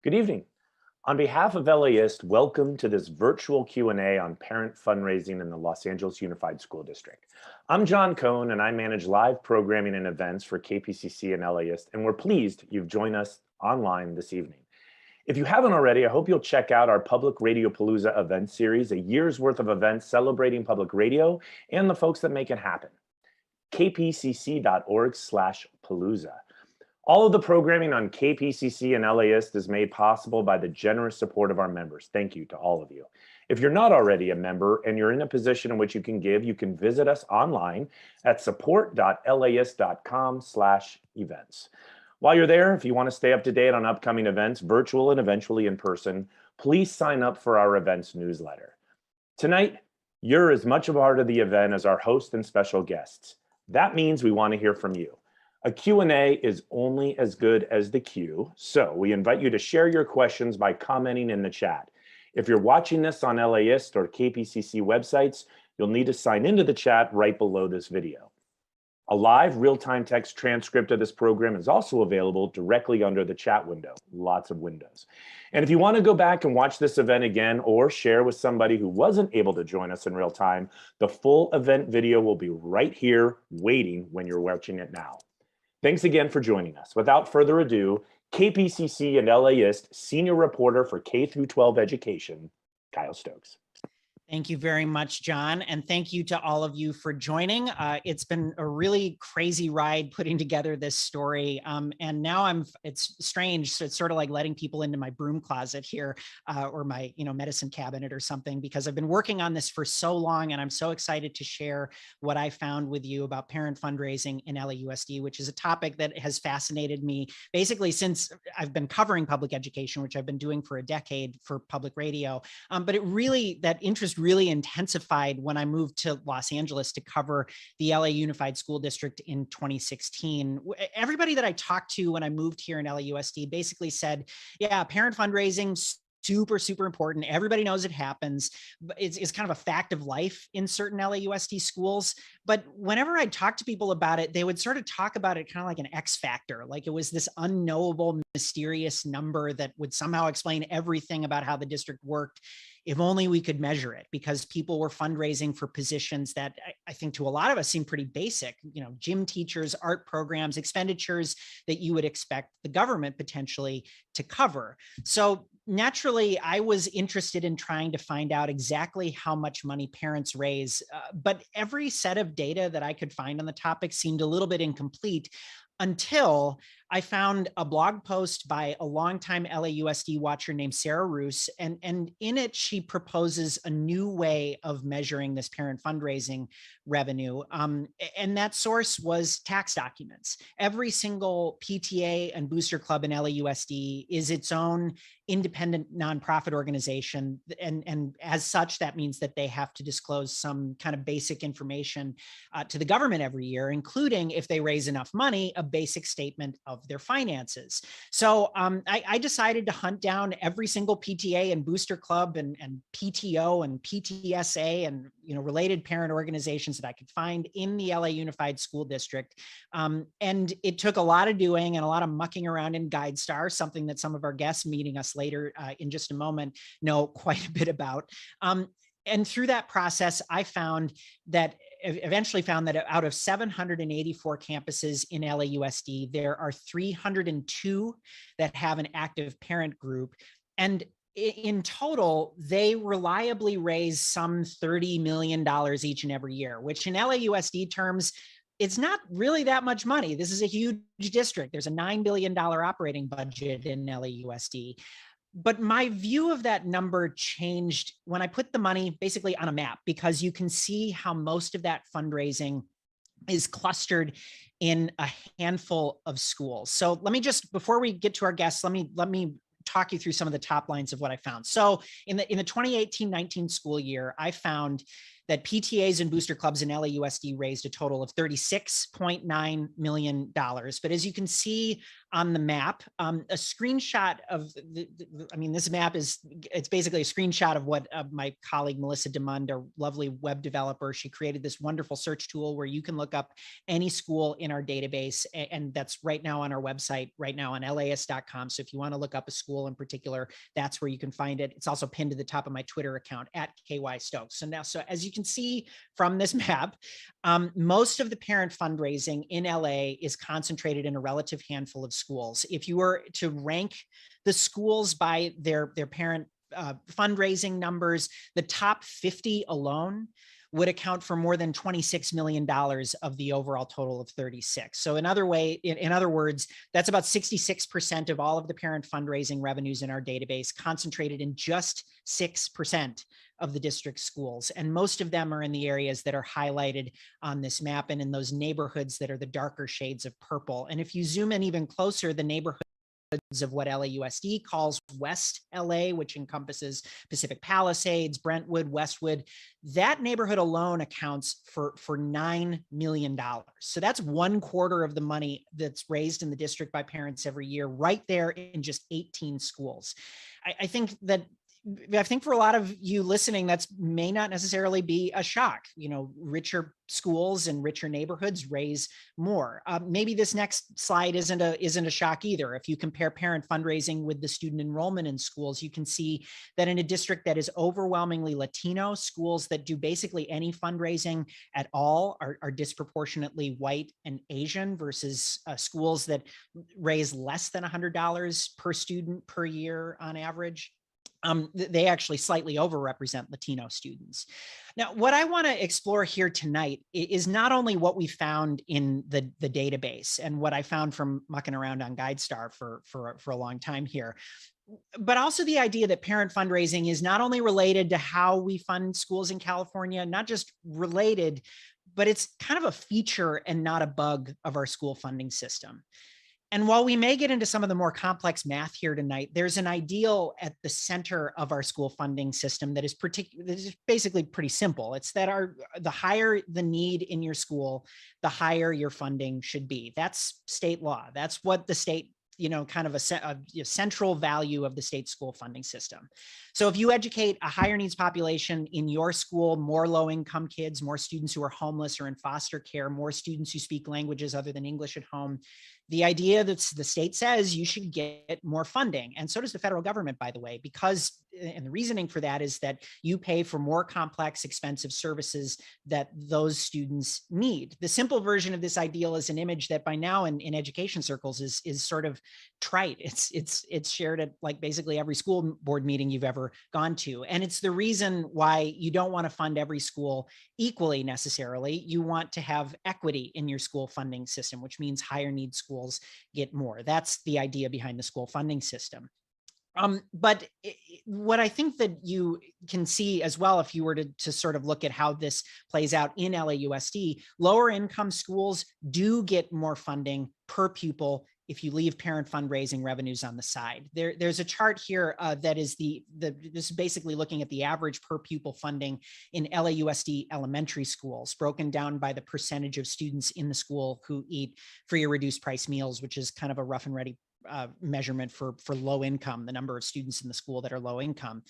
Good evening. On behalf of LAist, welcome to this virtual Q&A on parent fundraising in the Los Angeles Unified School District. I'm John Cohn, and I manage live programming and events for KPCC and LAist, and we're pleased you've joined us online this evening. If you haven't already, I hope you'll check out our Public Radio Palooza event series, a year's worth of events celebrating public radio and the folks that make it happen. kpcc.org/palooza. All of the programming on KPCC and LAist is made possible by the generous support of our members. Thank you to all of you. If you're not already a member and you're in a position in which you can give, you can visit us online at support.laist.com/events. While you're there, if you want to stay up to date on upcoming events, virtual and eventually in person, please sign up for our events newsletter. Tonight, you're as much a part of the event as our host and special guests. That means we want to hear from you. A Q&A is only as good as the queue, so we invite you to share your questions by commenting in the chat. If you're watching this on LAist or KPCC websites, you'll need to sign into the chat right below this video. A live real-time text transcript of this program is also available directly under the chat window, lots of windows. And if you want to go back and watch this event again or share with somebody who wasn't able to join us in real time, the full event video will be right here waiting when you're watching it now. Thanks again for joining us. Without further ado, KPCC and LAist Senior Reporter for K-12 Education, Kyle Stokes. Thank you very much, John. And thank you to all of you for joining. It's been a really crazy ride putting together this story. And now it's strange. So it's sort of like letting people into my broom closet here or my medicine cabinet or something, because I've been working on this for so long and I'm so excited to share what I found with you about parent fundraising in LAUSD, which is a topic that has fascinated me basically since I've been covering public education, which I've been doing for a decade for public radio. But that interest really intensified when I moved to Los Angeles to cover the LA Unified School District in 2016. Everybody that I talked to when I moved here in LAUSD basically said, yeah, parent fundraising, super, super important. Everybody knows it happens. It's kind of a fact of life in certain LAUSD schools. But whenever I talked to people about it, they would sort of talk about it kind of like an X factor, like it was this unknowable, mysterious number that would somehow explain everything about how the district worked. If only we could measure it, because people were fundraising for positions that I think to a lot of us seem pretty basic, gym teachers, art programs, expenditures that you would expect the government potentially to cover. So naturally, I was interested in trying to find out exactly how much money parents raise, but every set of data that I could find on the topic seemed a little bit incomplete until I found a blog post by a longtime LAUSD watcher named Sarah Roos, and in it, she proposes a new way of measuring this parent fundraising revenue. And that source was tax documents. Every single PTA and booster club in LAUSD is its own independent nonprofit organization. And as such, that means that they have to disclose some kind of basic information to the government every year, including, if they raise enough money, a basic statement of their finances. So I decided to hunt down every single PTA and booster club and PTO and PTSA and related parent organizations that I could find in the LA Unified School District. And it took a lot of doing and a lot of mucking around in GuideStar, something that some of our guests meeting us later in just a moment know quite a bit about. And through that process, I eventually found that out of 784 campuses in LAUSD, there are 302 that have an active parent group. And in total, they reliably raise some $30 million each and every year, which in LAUSD terms, it's not really that much money. This is a huge district. There's a $9 billion operating budget in LAUSD. But my view of that number changed when I put the money basically on a map, because you can see how most of that fundraising is clustered in a handful of schools. So let me just, before we get to our guests, let me talk you through some of the top lines of what I found. So in the 2018-19 school year, I found that PTAs and booster clubs in LAUSD raised a total of $36.9 million. But as you can see on the map, a screenshot of, this map it's basically a screenshot of what my colleague Melissa DeMund, a lovely web developer, she created this wonderful search tool where you can look up any school in our database. And that's right now on our website, right now on LAist.com. So if you want to look up a school in particular, that's where you can find it. It's also pinned to the top of my Twitter account at KY Stokes. So as you can see from this map, most of the parent fundraising in LA is concentrated in a relative handful of schools. If you were to rank the schools by their parent fundraising numbers, the top 50 alone would account for more than $26 million of the overall total of 36. So in other words, that's about 66% of all of the parent fundraising revenues in our database, concentrated in just 6% of the district schools. And most of them are in the areas that are highlighted on this map and in those neighborhoods that are the darker shades of purple. And if you zoom in even closer, the neighborhood of what LAUSD calls West LA, which encompasses Pacific Palisades, Brentwood, Westwood, that neighborhood alone accounts for $9 million. So that's 1/4 of the money that's raised in the district by parents every year, right there in just 18 schools. I think for a lot of you listening, that's may not necessarily be a shock. Richer schools and richer neighborhoods raise more. Maybe this next slide isn't a shock either. If you compare parent fundraising with the student enrollment in schools, you can see that in a district that is overwhelmingly Latino, schools that do basically any fundraising at all are disproportionately white and Asian versus schools that raise less than $100 per student per year on average. They actually slightly overrepresent Latino students. Now, what I want to explore here tonight is not only what we found in the database and what I found from mucking around on GuideStar for a long time here, but also the idea that parent fundraising is not only related to how we fund schools in California, not just related, but it's kind of a feature and not a bug of our school funding system. And while we may get into some of the more complex math here tonight, there's an ideal at the center of our school funding system that is basically pretty simple. It's that the higher the need in your school, the higher your funding should be. That's state law. That's what the state, kind of a central value of the state school funding system. So if you educate a higher needs population in your school, more low-income kids, more students who are homeless or in foster care, more students who speak languages other than English at home, the idea that the state says you should get more funding. And so does the federal government, by the way, and the reasoning for that is that you pay for more complex, expensive services that those students need. The simple version of this ideal is an image that by now in education circles is sort of trite. It's shared at like basically every school board meeting you've ever gone to. And it's the reason why you don't want to fund every school equally necessarily. You want to have equity in your school funding system, which means higher need schools get more. That's the idea behind the school funding system. But what I think that you can see as well, if you were to sort of look at how this plays out in LAUSD, lower income schools do get more funding per pupil if you leave parent fundraising revenues on the side. There's a chart here that is this is basically looking at the average per pupil funding in LAUSD elementary schools, broken down by the percentage of students in the school who eat free or reduced price meals, which is kind of a rough and ready measurement for low income, the number of students in the school that are low income.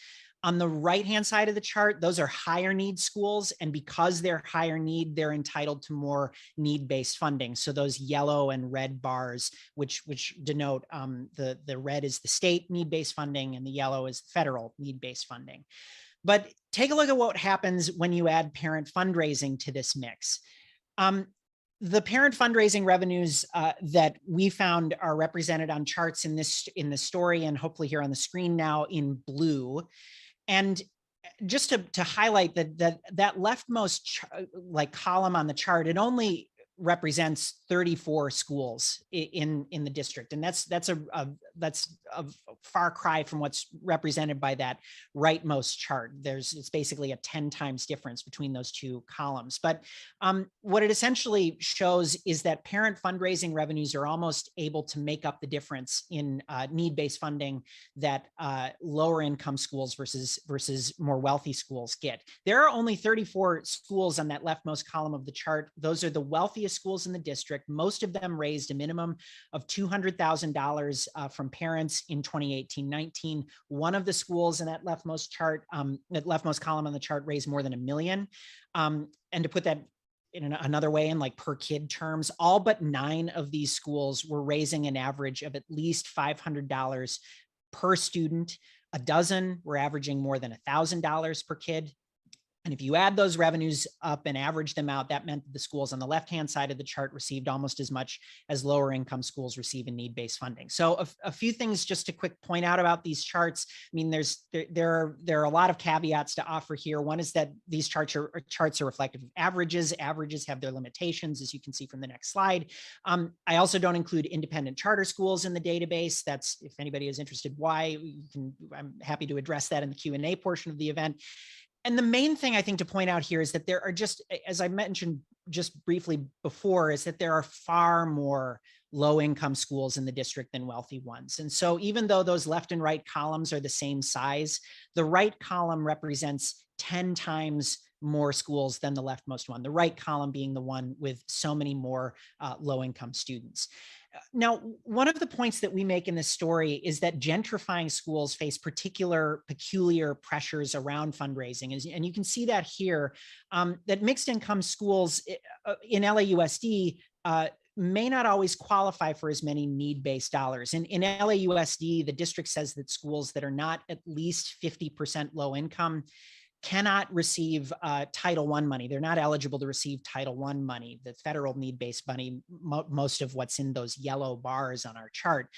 On the right-hand side of the chart, those are higher need schools. And because they're higher need, they're entitled to more need-based funding. So those yellow and red bars, which denote the red is the state need-based funding and the yellow is federal need-based funding. But take a look at what happens when you add parent fundraising to this mix. The parent fundraising revenues that we found are represented on charts in this story and hopefully here on the screen now in blue. And just to highlight that leftmost column on the chart, it only represents 34 schools in the district, and that's far cry from what's represented by that rightmost chart. It's basically a 10 times difference between those two columns. But what it essentially shows is that parent fundraising revenues are almost able to make up the difference in need-based funding that lower income schools versus more wealthy schools get. There are only 34 schools on that leftmost column of the chart. Those are the wealthiest schools in the district. Most of them raised a minimum of $200,000 from parents in 2018-19. One of the schools in that leftmost chart, that leftmost column on the chart, raised more than $1 million. And to put that in another way, in like per kid terms, all but 9 of these schools were raising an average of at least $500 per student. A dozen were averaging more than $1,000 per kid. And if you add those revenues up and average them out, that meant that the schools on the left-hand side of the chart received almost as much as lower income schools receive in need-based funding. So a few things just to quick point out about these charts. I mean, there are a lot of caveats to offer here. One is that these charts are reflective of averages. Averages have their limitations, as you can see from the next slide. I also don't include independent charter schools in the database. That's, if anybody is interested why, I'm happy to address that in the Q&A portion of the event. And the main thing I think to point out here is that there are just, as I mentioned just briefly before, is that there are far more low-income schools in the district than wealthy ones. And so even though those left and right columns are the same size, the right column represents 10 times more schools than the leftmost one, the right column being the one with so many more low-income students. Now, one of the points that we make in this story is that gentrifying schools face peculiar pressures around fundraising. And you can see that here, that mixed income schools in LAUSD may not always qualify for as many need-based dollars. In LAUSD, the district says that schools that are not at least 50% low income cannot receive Title I money. They're not eligible to receive Title I money, the federal need-based money, most of what's in those yellow bars on our chart.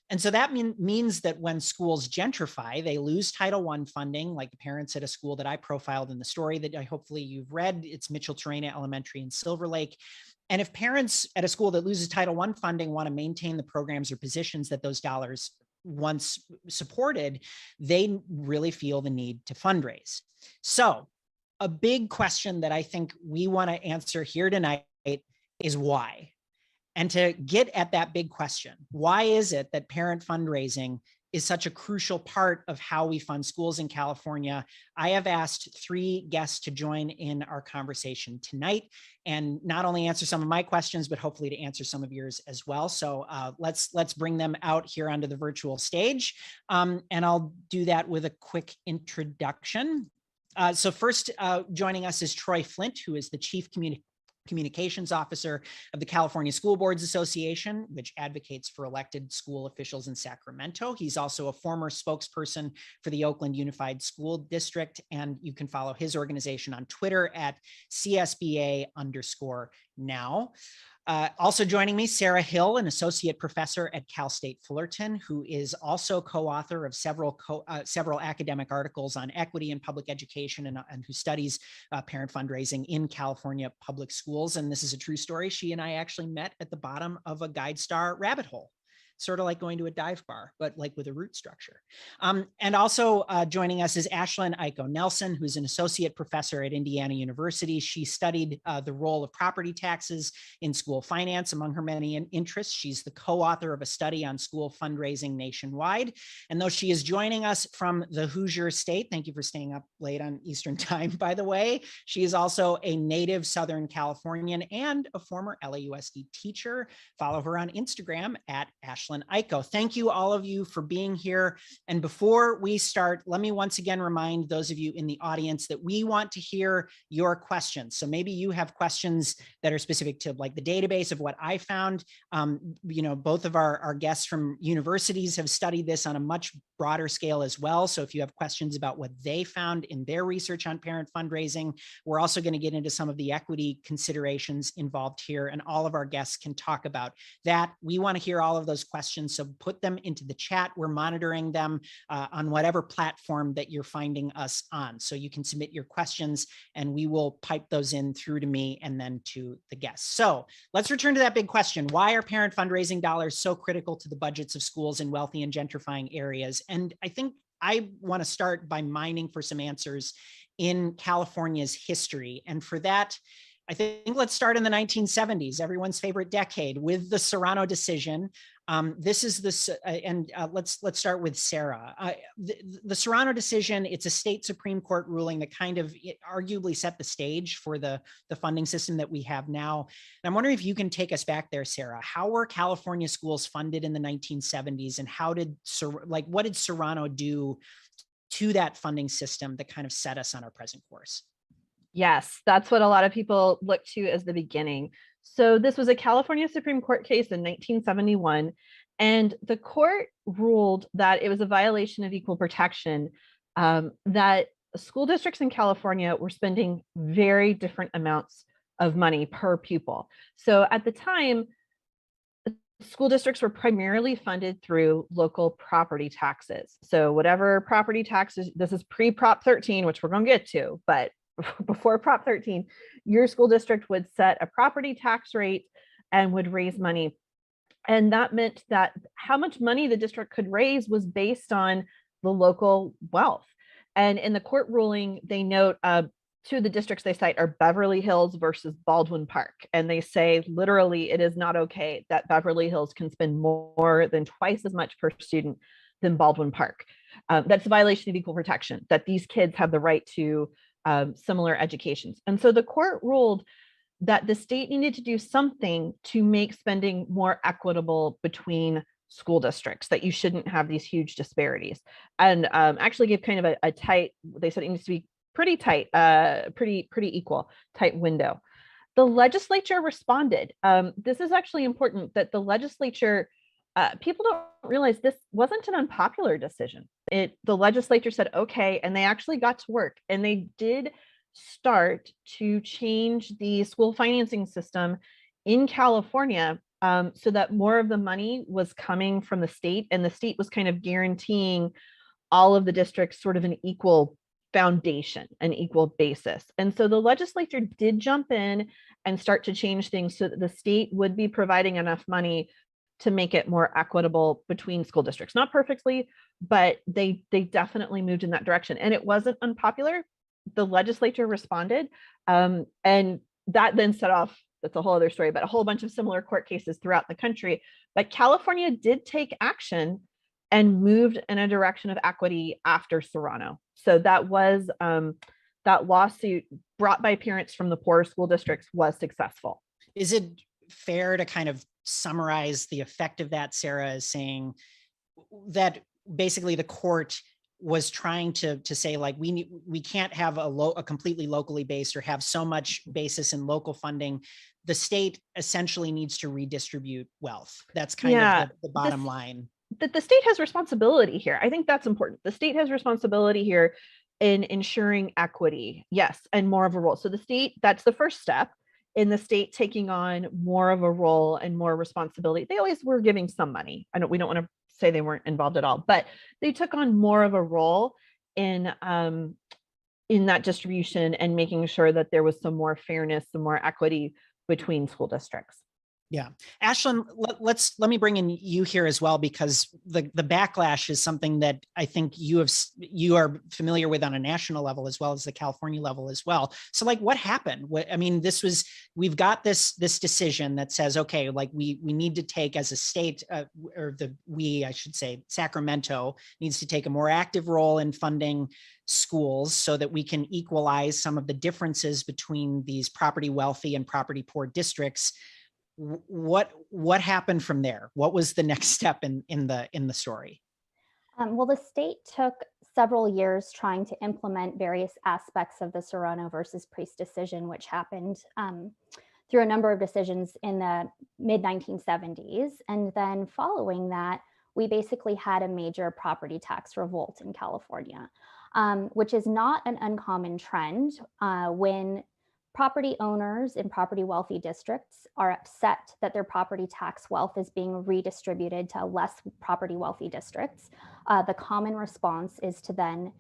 And so that means that when schools gentrify, they lose Title I funding, like the parents at a school that I profiled in the story that hopefully you've read. It's Mitchell-Terrena Elementary in Silver Lake. And if parents at a school that loses Title I funding want to maintain the programs or positions that those dollars once supported, they really feel the need to fundraise. So a big question that I think we want to answer here tonight is why? And to get at that big question, why is it that parent fundraising is such a crucial part of how we fund schools in California? I have asked 3 guests to join in our conversation tonight and not only answer some of my questions, but hopefully to answer some of yours as well. So let's bring them out here onto the virtual stage. And I'll do that with a quick introduction. So first joining us is Troy Flint, who is the Chief Communications Officer of the California School Boards Association, which advocates for elected school officials in Sacramento. He's also a former spokesperson for the Oakland Unified School District, and you can follow his organization on Twitter at CSBA_now. Also joining me, Sarah Hill, an associate professor at Cal State Fullerton, who is also co-author of several academic articles on equity in public education and who studies parent fundraising in California public schools. And this is a true story. She and I actually met at the bottom of a GuideStar rabbit hole. Sort of like going to a dive bar, but like with a root structure. And also joining us is Ashlyn Iko Nelson, who's an associate professor at Indiana University. She studied the role of property taxes in school finance. Among her many interests, she's the co-author of a study on school fundraising nationwide. And though she is joining us from the Hoosier State, thank you for staying up late on Eastern time, by the way, she is also a native Southern Californian and a former LAUSD teacher. Follow her on Instagram at Ashlyn Iko. Thank you, all of you, for being here. And before we start, let me once again remind those of you in the audience that we want to hear your questions. So maybe you have questions that are specific to like the database of what I found. Both of our guests from universities have studied this on a much broader scale as well. So if you have questions about what they found in their research on parent fundraising, we're also going to get into some of the equity considerations involved here, and all of our guests can talk about that. We want to hear all of those questions. So put them into the chat. We're monitoring them on whatever platform that you're finding us on. So you can submit your questions and we will pipe those in through to me and then to the guests. So let's return to that big question. Why are parent fundraising dollars so critical to the budgets of schools in wealthy and gentrifying areas? And I think I want to start by mining for some answers in California's history. And for that, I think let's start in the 1970s, everyone's favorite decade, with the Serrano decision. This is this, let's start with Sarah. The Serrano decision, it's a state Supreme Court ruling that kind of arguably set the stage for the funding system that we have now. And I'm wondering if you can take us back there, Sarah. How were California schools funded in the 1970s, and what did Serrano do to that funding system that kind of set us on our present course? Yes, that's what a lot of people look to as the beginning. So this was a California Supreme Court case in 1971, and the court ruled that it was a violation of equal protection, that school districts in California were spending very different amounts of money per pupil. So at the time, school districts were primarily funded through local property taxes. So whatever property taxes, this is pre-Prop 13, which we're going to get to, but before Prop 13, your school district would set a property tax rate and would raise money. And that meant that how much money the district could raise was based on the local wealth. And in the court ruling, they note two of the districts they cite are Beverly Hills versus Baldwin Park. And they say literally it is not okay that Beverly Hills can spend more than twice as much per student than Baldwin Park. That's a violation of equal protection, that these kids have the right to similar educations. And so the court ruled that the state needed to do something to make spending more equitable between school districts, that you shouldn't have these huge disparities. And actually gave kind of a tight, they said it needs to be pretty tight, pretty equal, tight window. The legislature responded. This is actually important, that the legislature, people don't realize this wasn't an unpopular decision. The legislature said, okay, and they actually got to work, and they did start to change the school financing system in California so that more of the money was coming from the state, and the state was kind of guaranteeing all of the districts sort of an equal foundation, an equal basis. And so the legislature did jump in and start to change things so that the state would be providing enough money to make it more equitable between school districts. Not perfectly, but they definitely moved in that direction. And it wasn't unpopular. The legislature responded. And that then set off, that's a whole other story, but a whole bunch of similar court cases throughout the country. But California did take action and moved in a direction of equity after Serrano. So that was, that lawsuit brought by parents from the poorer school districts was successful. Is it fair to kind of summarize the effect of that, Sarah, as saying that basically the court was trying to say, like, we can't have a completely locally based or have so much basis in local funding. The state essentially needs to redistribute wealth. That's kind of the bottom line. That the state has responsibility here. I think that's important. The state has responsibility here in ensuring equity. Yes, and more of a role. So the state, that's the first step in the state taking on more of a role and more responsibility. They always were giving some money. We don't want to say they weren't involved at all, but they took on more of a role in that distribution and making sure that there was some more fairness, some more equity between school districts. Yeah. Ashlyn, let me bring in you here as well, because the backlash is something that I think you are familiar with on a national level as well as the California level as well. So, like, what happened? I mean, we've got this decision that says, okay, like we need to take as a state, I should say, Sacramento needs to take a more active role in funding schools so that we can equalize some of the differences between these property wealthy and property poor districts. What happened from there? What was the next step in the story? Well, the state took several years trying to implement various aspects of the Serrano versus Priest decision, which happened through a number of decisions in the mid-1970s. And then following that, we basically had a major property tax revolt in California, which is not an uncommon trend when Property owners in property wealthy districts are upset that their property tax wealth is being redistributed to less property wealthy districts. The common response is to then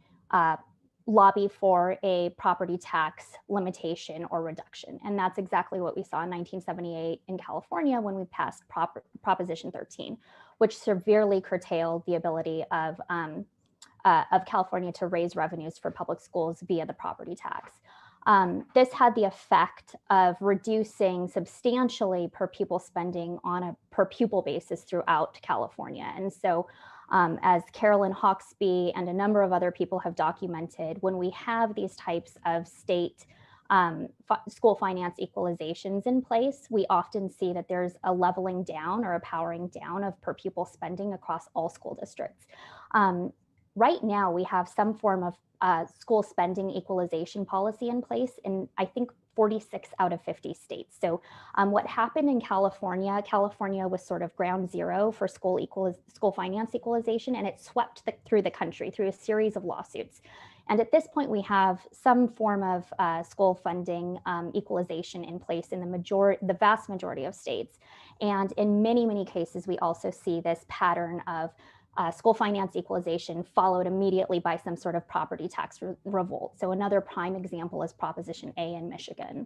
lobby for a property tax limitation or reduction. And that's exactly what we saw in 1978 in California when we passed Proposition 13, which severely curtailed the ability of California to raise revenues for public schools via the property tax. This had the effect of reducing substantially per pupil spending on a per pupil basis throughout California. And so as Carolyn Hawksby and a number of other people have documented, when we have these types of state school finance equalizations in place, we often see that there's a leveling down or a powering down of per pupil spending across all school districts. Right now, we have some form of school spending equalization policy in place in, I think, 46 out of 50 states. So what happened in California was sort of ground zero for school finance equalization, and it swept through the country through a series of lawsuits. And at this point, we have some form of school funding equalization in place in the vast majority of states. And in many, many cases, we also see this pattern of school finance equalization followed immediately by some sort of property tax revolt. So another prime example is Proposition A in Michigan.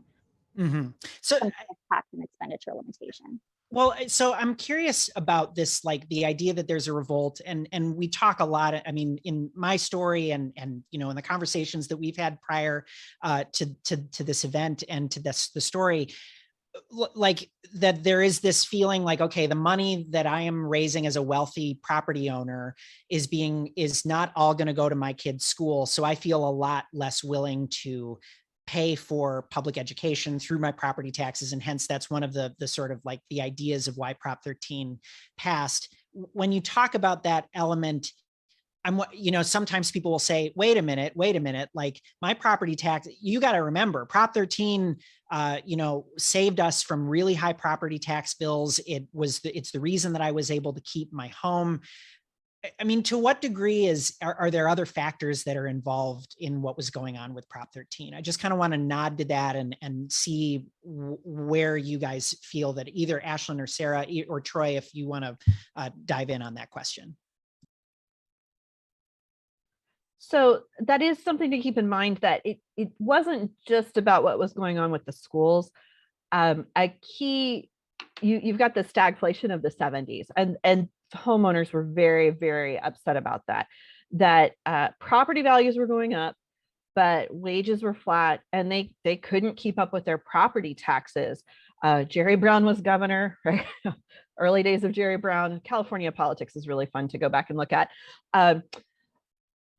Mm-hmm. So tax and expenditure limitation. Well, so I'm curious about this, like the idea that there's a revolt, and we talk a lot. I mean, in my story and you know, in the conversations that we've had prior to this event and to the story, like that there is this feeling like, okay, the money that I am raising as a wealthy property owner is not all going to go to my kid's school. So I feel a lot less willing to pay for public education through my property taxes. And hence that's one of the sort of like the ideas of why Prop 13 passed. When you talk about that element, you know, sometimes people will say, wait a minute, like my property tax, you got to remember Prop 13, you know, saved us from really high property tax bills. It's the reason that I was able to keep my home. I mean, to what degree are there other factors that are involved in what was going on with Prop 13? I just kind of want to nod to that and see where you guys feel that either Ashlyn or Sarah or Troy, if you want to dive in on that question. So that is something to keep in mind, that it wasn't just about what was going on with the schools. You've got the stagflation of the 70s, and homeowners were very, very upset about that property values were going up, but wages were flat, and they couldn't keep up with their property taxes. Jerry Brown was governor, right? Early days of Jerry Brown. California politics is really fun to go back and look at.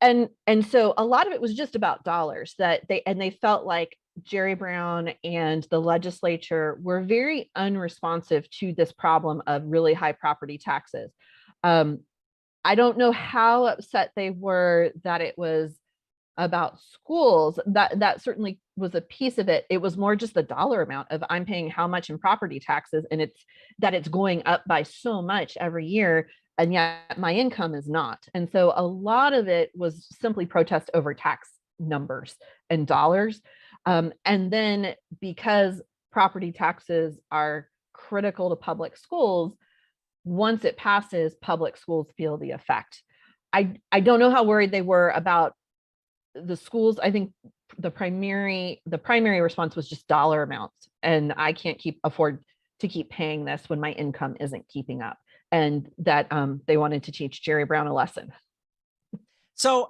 And so a lot of it was just about dollars, that they felt like Jerry Brown and the legislature were very unresponsive to this problem of really high property taxes. I don't know how upset they were that it was about schools. That certainly was a piece of it. It was more just the dollar amount of I'm paying how much in property taxes, and it's going up by so much every year, and yet my income is not. And so a lot of it was simply protest over tax numbers and dollars. And then because property taxes are critical to public schools, once it passes, public schools feel the effect. I don't know how worried they were about the schools. I think the primary response was just dollar amounts, and I can't afford to keep paying this when my income isn't keeping up. And that they wanted to teach Jerry Brown a lesson. So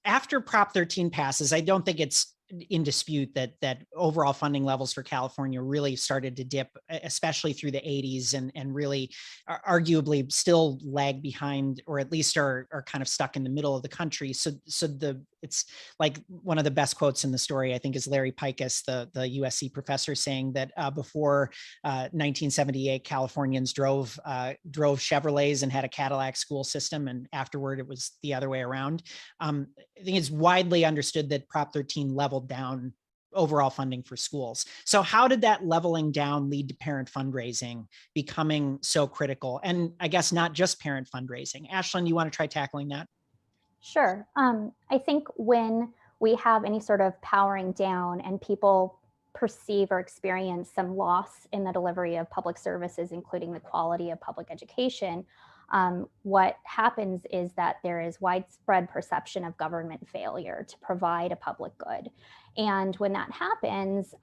after Prop 13 passes, I don't think it's in dispute that overall funding levels for California really started to dip, especially through the 80s, and really arguably still lag behind, or at least are kind of stuck in the middle of the country. So it's like one of the best quotes in the story, I think, is Larry Pikus, the USC professor, saying that before 1978, Californians drove Chevrolets and had a Cadillac school system, and afterward it was the other way around. I think it's widely understood that Prop 13 leveled down overall funding for schools. So how did that leveling down lead to parent fundraising becoming so critical? And I guess not just parent fundraising. Ashlyn, you want to try tackling that? Sure. I think when we have any sort of powering down and people perceive or experience some loss in the delivery of public services, including the quality of public education, what happens is that there is widespread perception of government failure to provide a public good. And when that happens,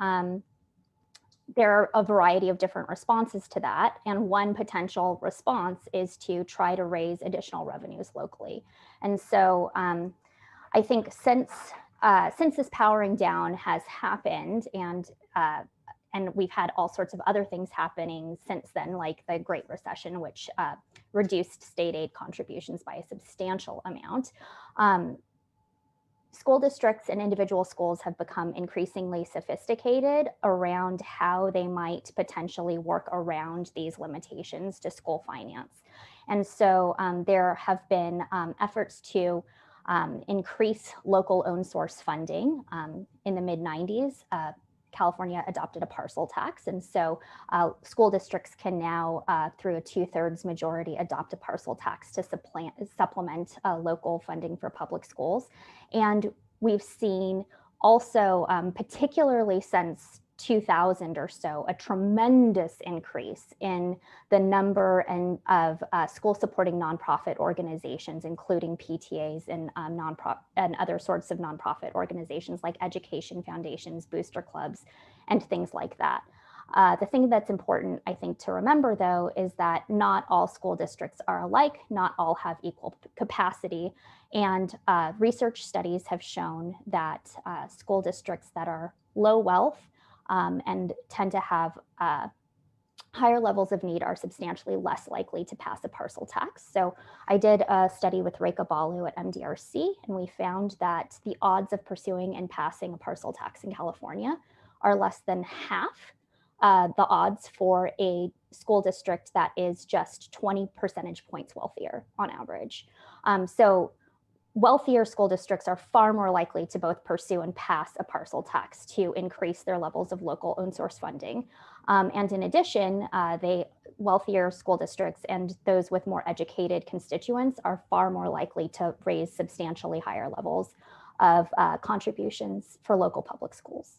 there are a variety of different responses to that. And one potential response is to try to raise additional revenues locally. And so I think since this powering down has happened, and we've had all sorts of other things happening since then, like the Great Recession, which reduced state aid contributions by a substantial amount. School districts and individual schools have become increasingly sophisticated around how they might potentially work around these limitations to school finance. And so there have been efforts to increase local own source funding. In the mid-90s, California adopted a parcel tax. And so school districts can now, through a 2/3 majority, adopt a parcel tax to supplement local funding for public schools. And we've seen also, particularly since 2000 or so, a tremendous increase in the number of school supporting nonprofit organizations, including PTAs and and other sorts of nonprofit organizations like education foundations, booster clubs, and things like that. The thing that's important, I think, to remember, though, is that not all school districts are alike, not all have equal capacity. And research studies have shown that school districts that are low wealth and tend to have higher levels of need are substantially less likely to pass a parcel tax. So I did a study with Rekha Balu at MDRC, and we found that the odds of pursuing and passing a parcel tax in California are less than half the odds for a school district that is just 20 percentage points wealthier on average. So wealthier school districts are far more likely to both pursue and pass a parcel tax to increase their levels of local own source funding. And in addition, wealthier school districts and those with more educated constituents are far more likely to raise substantially higher levels of contributions for local public schools.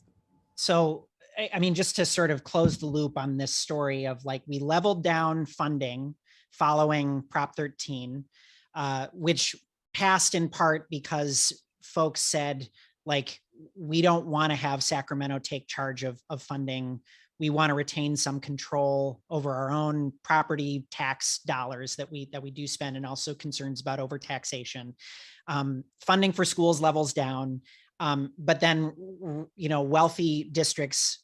So, I mean, just to sort of close the loop on this story of, like, we leveled down funding following Prop 13, which passed in part because folks said, like, we don't want to have Sacramento take charge of funding. We want to retain some control over our own property tax dollars that we do spend, and also concerns about overtaxation. Funding for schools levels down, but then, you know, wealthy districts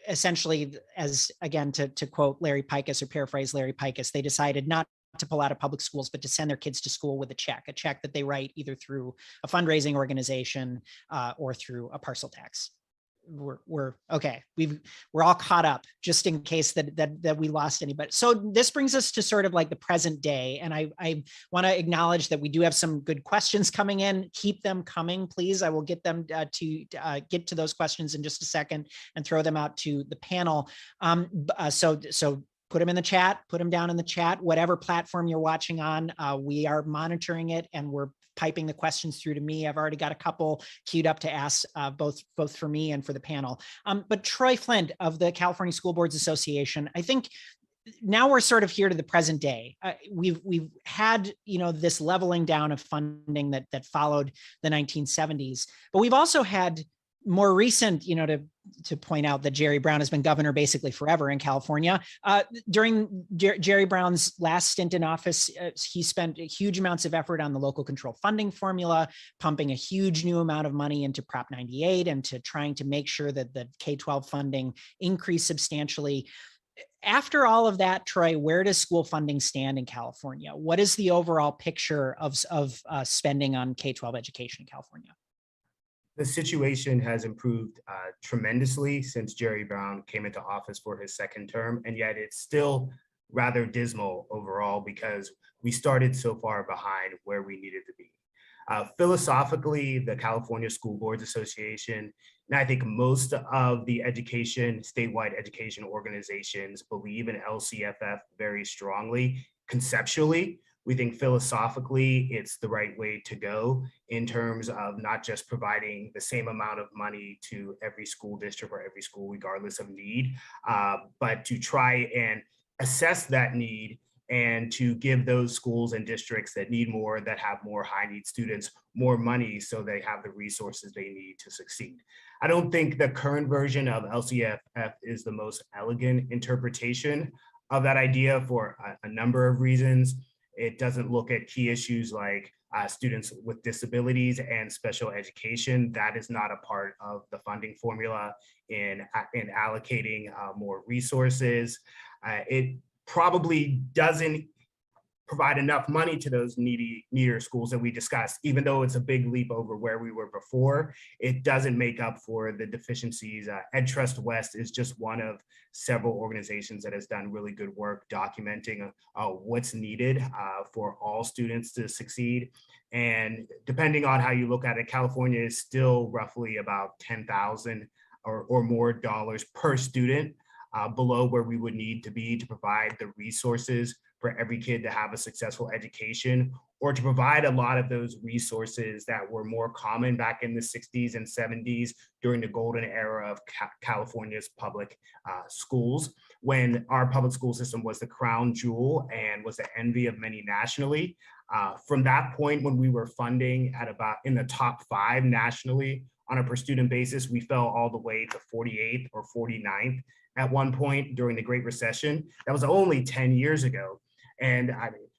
essentially, as again, to quote Larry Pikus or paraphrase Larry Pikus, they decided not to pull out of public schools, but to send their kids to school with a check that they write either through a fundraising organization or through a parcel tax. We're okay. We're all caught up, just in case that we lost anybody. So this brings us to sort of like the present day. And I want to acknowledge that we do have some good questions coming in. Keep them coming, please. I will get them to get to those questions in just a second and throw them out to the panel. So put them in the chat, put them down in the chat, whatever platform you're watching on. We are monitoring it, and we're piping the questions through to me. I've already got a couple queued up to ask, both for me and for the panel. But Troy Flint of the California School Boards Association, I think now we're sort of here to the present day. We've had, you know, this leveling down of funding that followed the 1970s, but we've also had more recent, you know, to point out that Jerry Brown has been governor basically forever in California. During Jerry Brown's last stint in office, he spent huge amounts of effort on the local control funding formula, pumping a huge new amount of money into Prop 98 and to trying to make sure that the K-12 funding increased substantially. After all of that, Troy, where does school funding stand in California? What is the overall picture of spending on K-12 education in California? The situation has improved tremendously since Jerry Brown came into office for his second term, and yet it's still rather dismal overall because we started so far behind where we needed to be. Philosophically, the California School Boards Association, and I think most of the statewide education organizations believe in LCFF very strongly. Conceptually, We think philosophically, it's the right way to go in terms of not just providing the same amount of money to every school district or every school, regardless of need, but to try and assess that need and to give those schools and districts that need more, that have more high need students, more money so they have the resources they need to succeed. I don't think the current version of LCFF is the most elegant interpretation of that idea for a number of reasons. It doesn't look at key issues like students with disabilities and special education. That is not a part of the funding formula in allocating more resources. It probably doesn't provide enough money to those needier schools that we discussed. Even though it's a big leap over where we were before, it doesn't make up for the deficiencies. EdTrust West is just one of several organizations that has done really good work documenting what's needed for all students to succeed. And depending on how you look at it, California is still roughly about $10,000 or more dollars per student below where we would need to be to provide the resources for every kid to have a successful education, or to provide a lot of those resources that were more common back in the 60s and 70s during the golden era of California's public schools, when our public school system was the crown jewel and was the envy of many nationally. From that point, when we were funding at about in the top 5 nationally on a per student basis, we fell all the way to 48th or 49th at one point during the Great Recession. That was only 10 years ago. And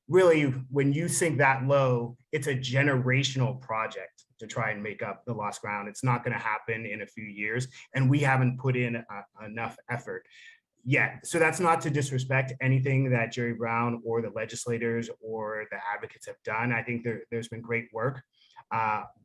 really, when you sink that low, it's a generational project to try and make up the lost ground. It's not going to happen in a few years, and we haven't put in enough effort yet. So that's not to disrespect anything that Jerry Brown or the legislators or the advocates have done. I think there's been great work,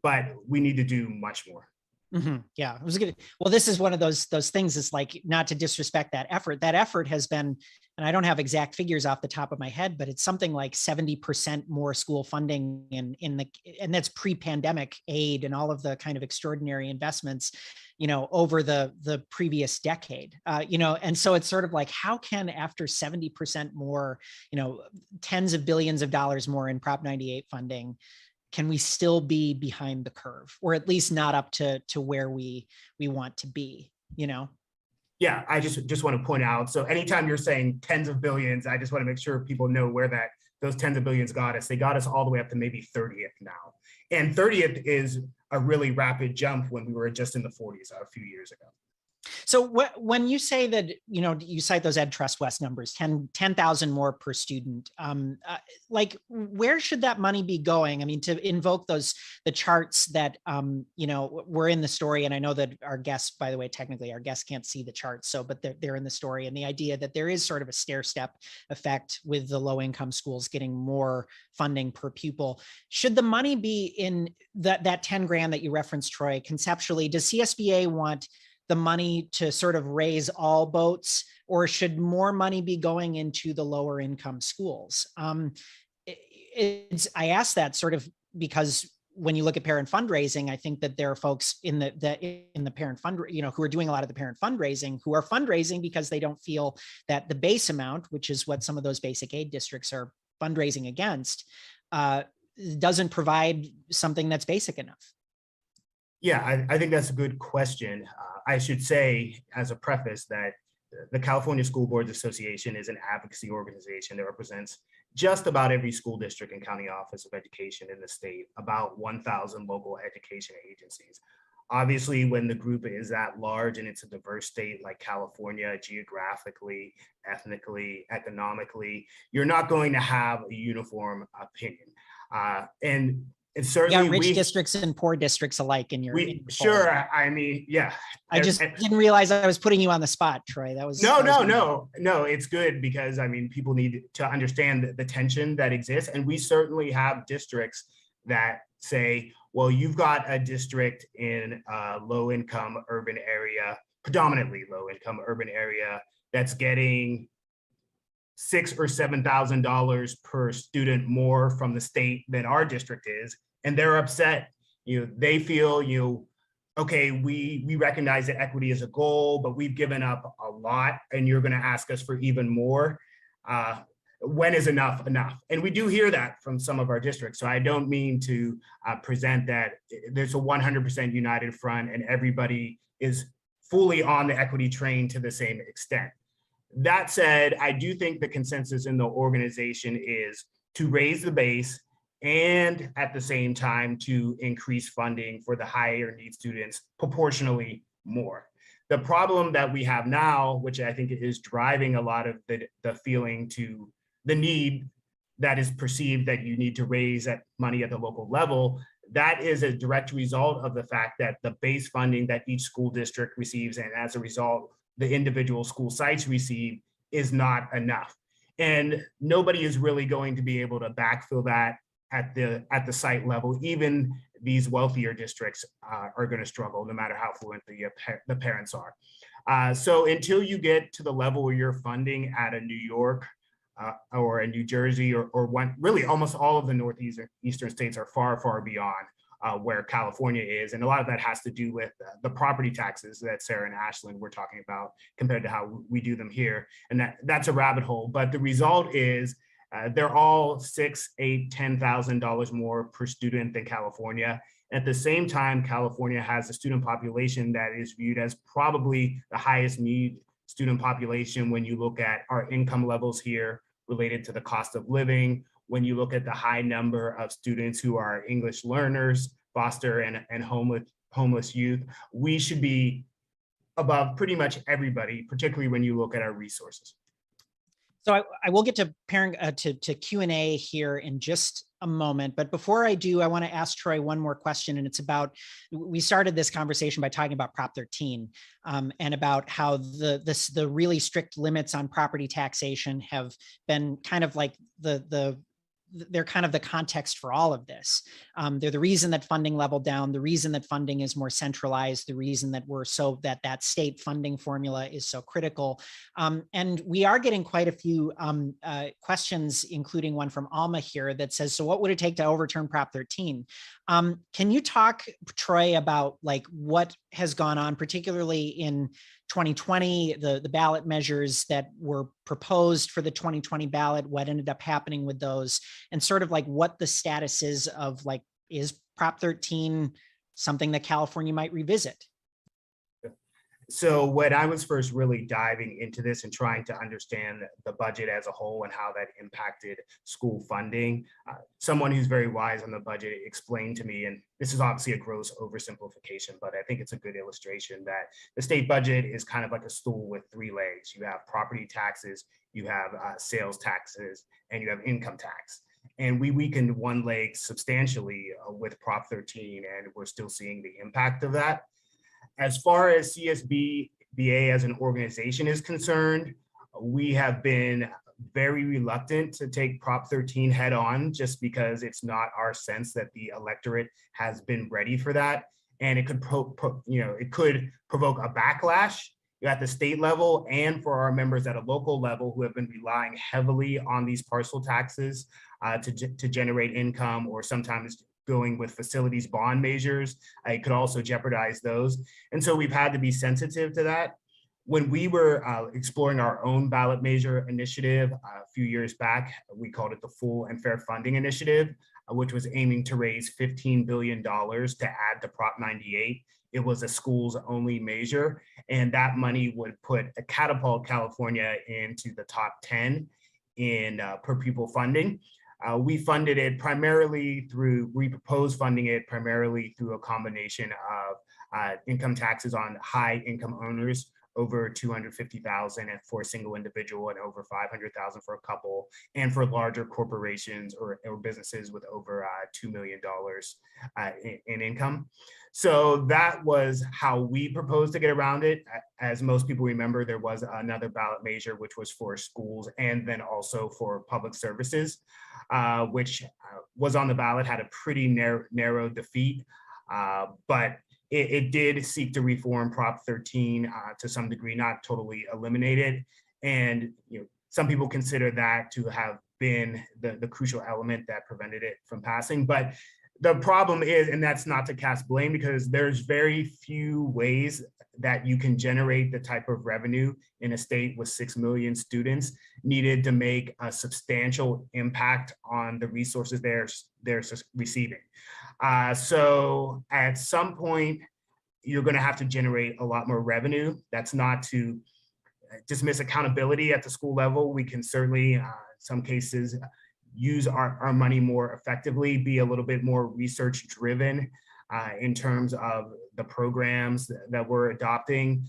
but we need to do much more. Mm-hmm. Yeah, it was good. Well, this is one of those things. Is like, not to disrespect that effort. That effort has been, and I don't have exact figures off the top of my head, but it's something like 70% more school funding and that's pre-pandemic aid and all of the kind of extraordinary investments, over the previous decade, and so it's sort of like, how can, after 70% more, tens of billions of dollars more in Prop 98 funding, can we still be behind the curve, or at least not up to where we want to be, Yeah, I just want to point out, so anytime you're saying tens of billions, I just want to make sure people know where those tens of billions got us. They got us all the way up to maybe 30th now. And 30th is a really rapid jump when we were just in the 40s a few years ago. So when you say that, you cite those EdTrust West numbers, 10,000 more per student, like, where should that money be going? I mean, to invoke the charts that, were in the story. And I know that our guests, by the way, technically our guests can't see the charts, but they're in the story. And the idea that there is sort of a stair-step effect with the low income schools getting more funding per pupil. Should the money be in that 10 grand that you referenced, Troy? Conceptually, does CSBA want the money to sort of raise all boats, or should more money be going into the lower income schools? I ask that sort of because when you look at parent fundraising, I think that there are folks in the parent fund, who are doing a lot of the parent fundraising, who are fundraising because they don't feel that the base amount, which is what some of those basic aid districts are fundraising against, doesn't provide something that's basic enough. Yeah, I think that's a good question. I should say as a preface that the California School Boards Association is an advocacy organization that represents just about every school district and county office of education in the state, about 1,000 local education agencies. Obviously, when the group is that large and it's a diverse state like California, geographically, ethnically, economically, you're not going to have a uniform opinion. And it's certainly rich districts and poor districts alike in your. Sure, I mean, yeah. I just didn't realize I was putting you on the spot, Troy. That was no. It's good because I mean, people need to understand the tension that exists, and we certainly have districts that say, well, you've got a district in a low-income urban area, predominantly low-income urban area, that's getting $6,000 or $7,000 per student more from the state than our district is, and they're upset. They feel, okay, we recognize that equity is a goal, but we've given up a lot, and you're going to ask us for even more. when is enough enough? And we do hear that from some of our districts. So I don't mean to present that there's a 100% united front and everybody is fully on the equity train to the same extent. That said, I do think the consensus in the organization is to raise the base and at the same time to increase funding for the higher need students proportionally more. The problem that we have now, which I think is driving a lot of the feeling to the need that is perceived that you need to raise that money at the local level, that is a direct result of the fact that the base funding that each school district receives, and as a result, the individual school sites receive, is not enough. And nobody is really going to be able to backfill that at the site level. Even these wealthier districts are going to struggle, no matter how affluent the parents are. So until you get to the level where you're funding at a New York or a New Jersey or one, really almost all of the northeastern states are far, far beyond where California is. And a lot of that has to do with the property taxes that Sarah and Ashlyn were talking about compared to how we do them here. And that's a rabbit hole. But the result is they're all $6,000, $8,000, $10,000 more per student than California. At the same time, California has a student population that is viewed as probably the highest need student population when you look at our income levels here related to the cost of living, when you look at the high number of students who are English learners, foster and homeless youth. We should be above pretty much everybody, particularly when you look at our resources. So I will get to to Q&A here in just a moment, but before I do, I want to ask Troy one more question, and it's about, we started this conversation by talking about Prop 13 and about how the really strict limits on property taxation have been kind of like they're kind of the context for all of this. They're the reason that funding leveled down, the reason that funding is more centralized, the reason that that state funding formula is so critical. And we are getting quite a few questions, including one from Alma here that says, so what would it take to overturn Prop 13? Can you talk, Troy, about like what has gone on, particularly in 2020, the ballot measures that were proposed for the 2020 ballot, what ended up happening with those, and sort of like what the status is of, like, is Prop 13 something that California might revisit? So when I was first really diving into this and trying to understand the budget as a whole and how that impacted school funding, someone who's very wise on the budget explained to me, and this is obviously a gross oversimplification, but I think it's a good illustration, that the state budget is kind of like a stool with three legs. You have property taxes, you have sales taxes, and you have income tax. And we weakened one leg substantially with Prop 13, and we're still seeing the impact of that. As far as CSBA as an organization is concerned, we have been very reluctant to take Prop 13 head on, just because it's not our sense that the electorate has been ready for that. And it could it could provoke a backlash at the state level and for our members at a local level who have been relying heavily on these parcel taxes to generate income, or sometimes going with facilities bond measures. It could also jeopardize those. And so we've had to be sensitive to that. When we were exploring our own ballot measure initiative a few years back, we called it the Full and Fair Funding Initiative, which was aiming to raise $15 billion to add to Prop 98. It was a schools only measure, and that money would catapult California into the top 10 in per pupil funding. We funded it we proposed funding it primarily through a combination of income taxes on high income owners, over $250,000 for a single individual and over $500,000 for a couple, and for larger corporations or businesses with over $2 million in income. So that was how we proposed to get around it. As most people remember, there was another ballot measure, which was for schools and then also for public services, which was on the ballot, had a pretty narrow defeat, but it did seek to reform Prop 13 to some degree, not totally eliminate it. And some people consider that to have been the crucial element that prevented it from passing. But The problem is, and that's not to cast blame, because there's very few ways that you can generate the type of revenue in a state with 6 million students needed to make a substantial impact on the resources they're receiving. So at some point, you're going to have to generate a lot more revenue. That's not to dismiss accountability at the school level. We can certainly, in some cases, use our money more effectively, be a little bit more research driven in terms of the programs that we're adopting,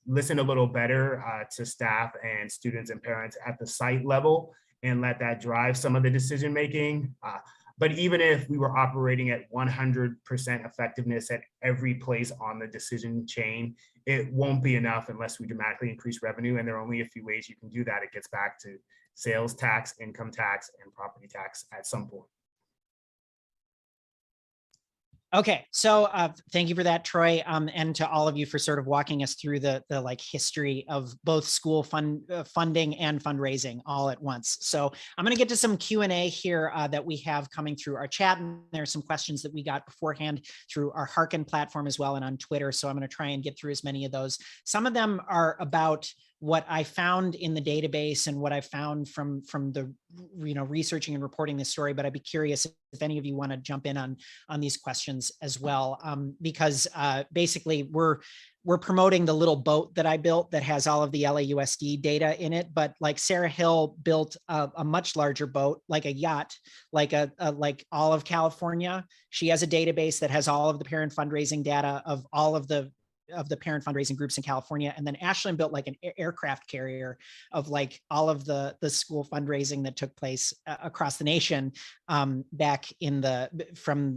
listen a little better to staff and students and parents at the site level, and let that drive some of the decision making. But even if we were operating at 100% effectiveness at every place on the decision chain, it won't be enough unless we dramatically increase revenue. And there are only a few ways you can do that. It gets back to sales tax, income tax, and property tax at some point. Okay, so thank you for that, Troy, and to all of you for sort of walking us through the like history of both school funding and fundraising all at once. So I'm going to get to some Q&A here that we have coming through our chat, and there are some questions that we got beforehand through our Harken platform as well and on Twitter. So I'm going to try and get through as many of those. Some of them are about what I found in the database and what I found from the researching and reporting this story, but I'd be curious if any of you want to jump in on these questions as well, because basically we're promoting the little boat that I built that has all of the LAUSD data in it, but like Sarah Hill built a much larger boat, like a yacht, like like all of California. She has a database that has all of the parent fundraising data of all of the parent fundraising groups in California. And then Ashlyn built like an aircraft carrier of like all of the school fundraising that took place across the nation back in throughout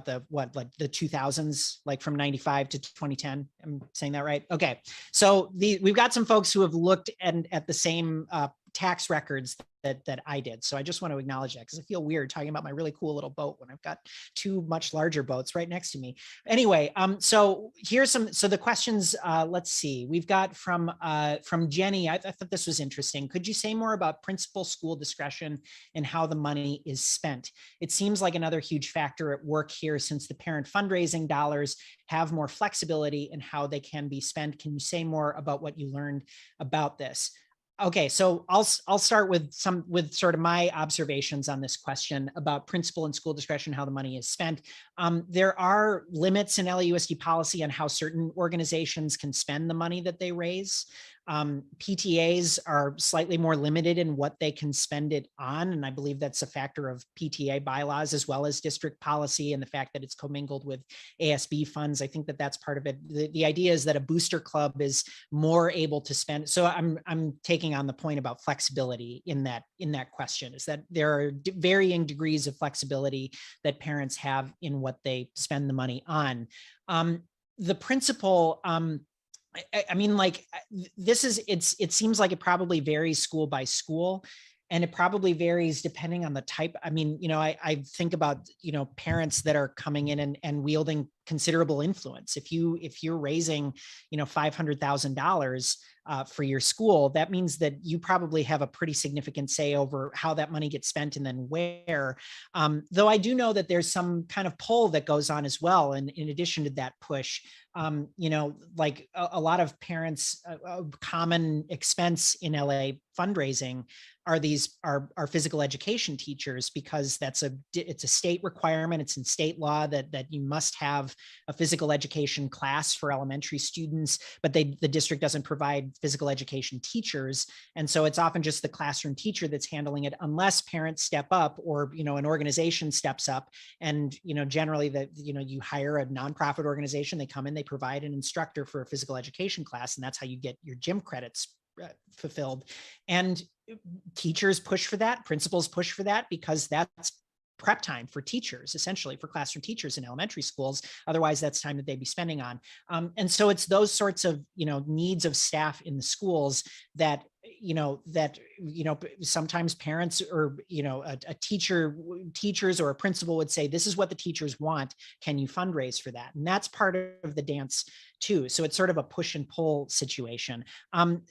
the 2000s, like from 95 to 2010. I'm saying that right? Okay. So we've got some folks who have looked at the same tax records that I did. So I just want to acknowledge that because I feel weird talking about my really cool little boat when I've got two much larger boats right next to me. Anyway, so here's so the questions, let's see, we've got from Jenny. I thought this was interesting. Could you say more about principal school discretion and how the money is spent? It seems like another huge factor at work here since the parent fundraising dollars have more flexibility in how they can be spent. Can you say more about what you learned about this? Okay, so I'll start with sort of my observations on this question about principal and school discretion, how the money is spent. There are limits in LAUSD policy on how certain organizations can spend the money that they raise. PTAs are slightly more limited in what they can spend it on. And I believe that's a factor of PTA bylaws as well as district policy and the fact that it's commingled with ASB funds. I think that that's part of it. The idea is that a booster club is more able to spend. So I'm taking on the point about flexibility in that question, is that there are varying degrees of flexibility that parents have in what they spend the money on. The principal, I mean, like it seems like it probably varies school by school, and it probably varies depending on the type. I mean, I think about, parents that are coming in and wielding considerable influence. If you're raising, $500,000 for your school, that means that you probably have a pretty significant say over how that money gets spent and then where. Though I do know that there's some kind of pull that goes on as well. And in addition to that push, like a lot of parents, a common expense in LA fundraising are physical education teachers, because it's a state requirement. It's in state law that you must have a physical education class for elementary students, but the district doesn't provide physical education teachers. And so it's often just the classroom teacher that's handling it, unless parents step up or, an organization steps up. And, generally you hire a nonprofit organization, they come in, they provide an instructor for a physical education class, and that's how you get your gym credits fulfilled. And teachers push for that, principals push for that, because that's prep time for teachers, essentially for classroom teachers in elementary schools. Otherwise, that's time that they'd be spending on. And so it's those sorts of, needs of staff in the schools that sometimes parents or, teachers or a principal would say, this is what the teachers want. Can you fundraise for that? And that's part of the dance too. So it's sort of a push and pull situation.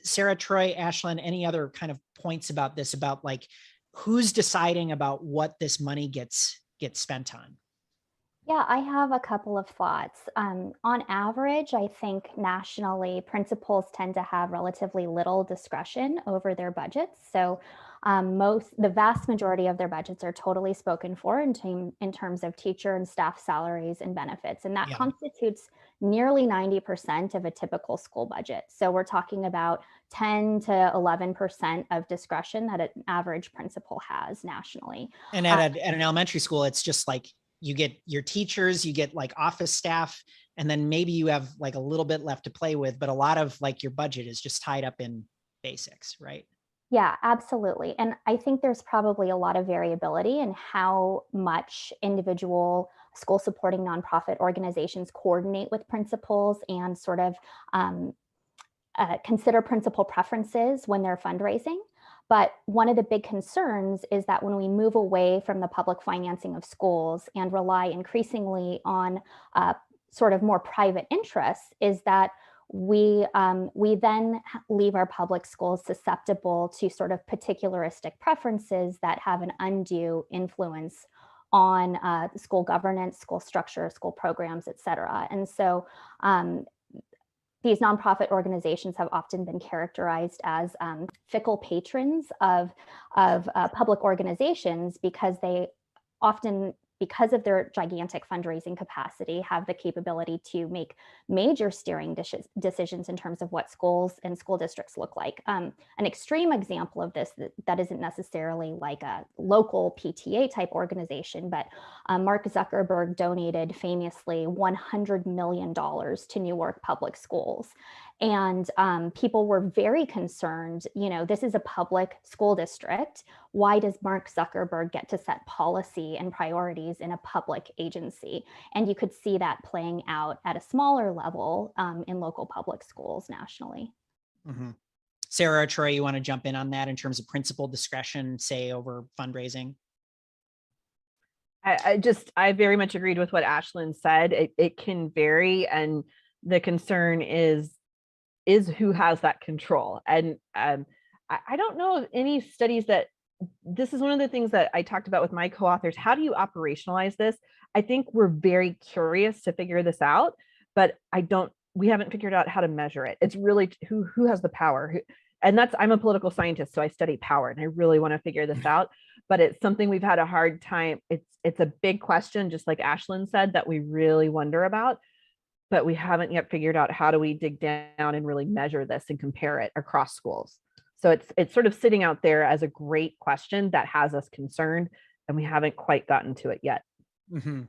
Sarah, Troy, Ashlyn, any other kind of points about this, about like, who's deciding about what this money gets get spent on? Yeah, I have a couple of thoughts. On average, I think nationally, principals tend to have relatively little discretion over their budgets. So the vast majority of their budgets are totally spoken for in terms of teacher and staff salaries and benefits. And that constitutes nearly 90% of a typical school budget. So we're talking about 10 to 11% of discretion that an average principal has nationally. And at an elementary school, it's just like, you get your teachers, you get like office staff, and then maybe you have like a little bit left to play with, but a lot of like your budget is just tied up in basics, right? Yeah, absolutely. And I think there's probably a lot of variability in how much individual school supporting nonprofit organizations coordinate with principals and sort of consider principal preferences when they're fundraising. But one of the big concerns is that when we move away from the public financing of schools and rely increasingly on sort of more private interests, is that we then leave our public schools susceptible to sort of particularistic preferences that have an undue influence on school governance, school structure, school programs, et cetera. And so these nonprofit organizations have often been characterized as fickle patrons of public organizations because they often, because of their gigantic fundraising capacity, have the capability to make major steering decisions in terms of what schools and school districts look like. An extreme example of this that isn't necessarily like a local PTA type organization, but Mark Zuckerberg donated famously $100 million to Newark Public Schools. And people were very concerned, you know, this is a public school district. Why does Mark Zuckerberg get to set policy and priorities in a public agency? And you could see that playing out at a smaller level in local public schools nationally. Mm-hmm. Sarah or Troy, you want to jump in on that in terms of principal discretion, say, over fundraising? I very much agreed with what Ashlyn said. It can vary, and the concern is who has that control. And I don't know of any studies that, this is one of the things that I talked about with my co-authors. How do you operationalize this? I think we're very curious to figure this out, but we haven't figured out how to measure it. It's really who has the power. And I'm a political scientist, so I study power, and I really want to figure this out, but it's something we've had a hard time. It's a big question, just like Ashlyn said, that we really wonder about, but we haven't yet figured out how do we dig down and really measure this and compare it across schools. So it's sort of sitting out there as a great question that has us concerned, and we haven't quite gotten to it yet. Mm-hmm.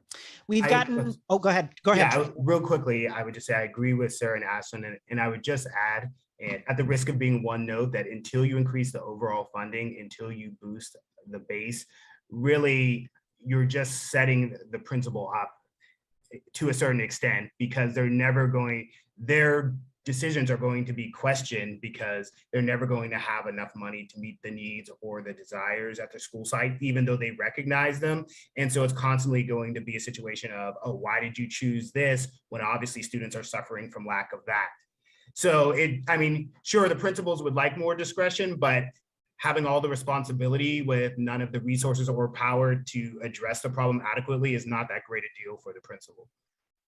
Oh, go ahead. Yeah, real quickly, I would just say I agree with Sarah and Ashlyn, and I would just add, and at the risk of being one note, that until you increase the overall funding, until you boost the base, really, you're just setting the principal up to a certain extent, because their decisions are going to be questioned because they're never going to have enough money to meet the needs or the desires at the school site, even though they recognize them. And so it's constantly going to be a situation of, oh, why did you choose this when obviously students are suffering from lack of that? So sure, the principals would like more discretion, but having all the responsibility with none of the resources or power to address the problem adequately is not that great a deal for the principal.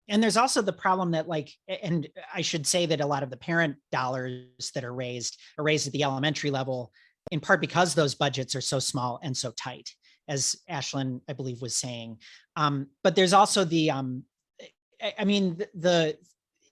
And there's also the problem that, like, and I should say that a lot of the parent dollars that are raised at the elementary level, in part because those budgets are so small and so tight, as Ashlyn, I believe, was saying. But there's also the,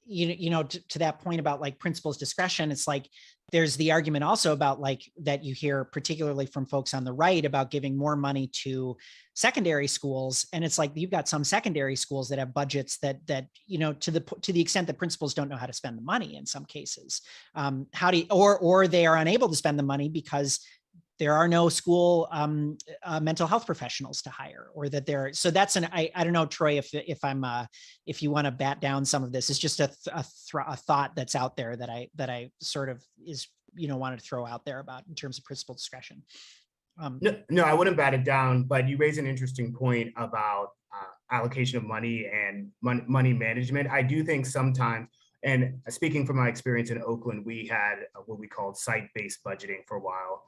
to that point about like principal's discretion, it's like, there's the argument also about like that you hear particularly from folks on the right about giving more money to secondary schools. And it's like, you've got some secondary schools that have budgets that to the extent that principals don't know how to spend the money in some cases, or they are unable to spend the money because there are no school mental health professionals to hire, or that so that's I don't know, Troy, if you want to bat down some of this, it's just a thought that's out there that I sort of wanted to throw out there about in terms of principal discretion. No, I wouldn't bat it down, but you raise an interesting point about allocation of money and money management. I do think sometimes, and speaking from my experience in Oakland, we had what we called site-based budgeting for a while.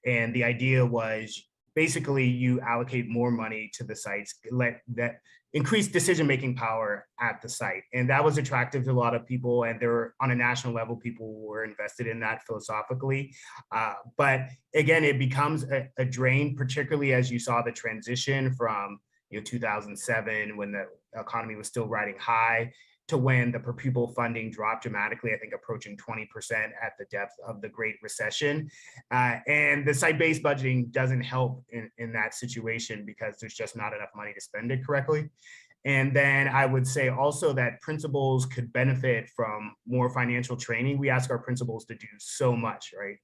And the idea was basically you allocate more money to the sites, let that increase decision-making power at the site. And that was attractive to a lot of people. And there were, on a national level, people were invested in that philosophically. But again, it becomes a drain, particularly as you saw the transition from 2007, when the economy was still riding high, to when the per pupil funding dropped dramatically, I think approaching 20% at the depth of the Great Recession. And the site-based budgeting doesn't help in that situation because there's just not enough money to spend it correctly. And then I would say also that principals could benefit from more financial training. We ask our principals to do so much, right?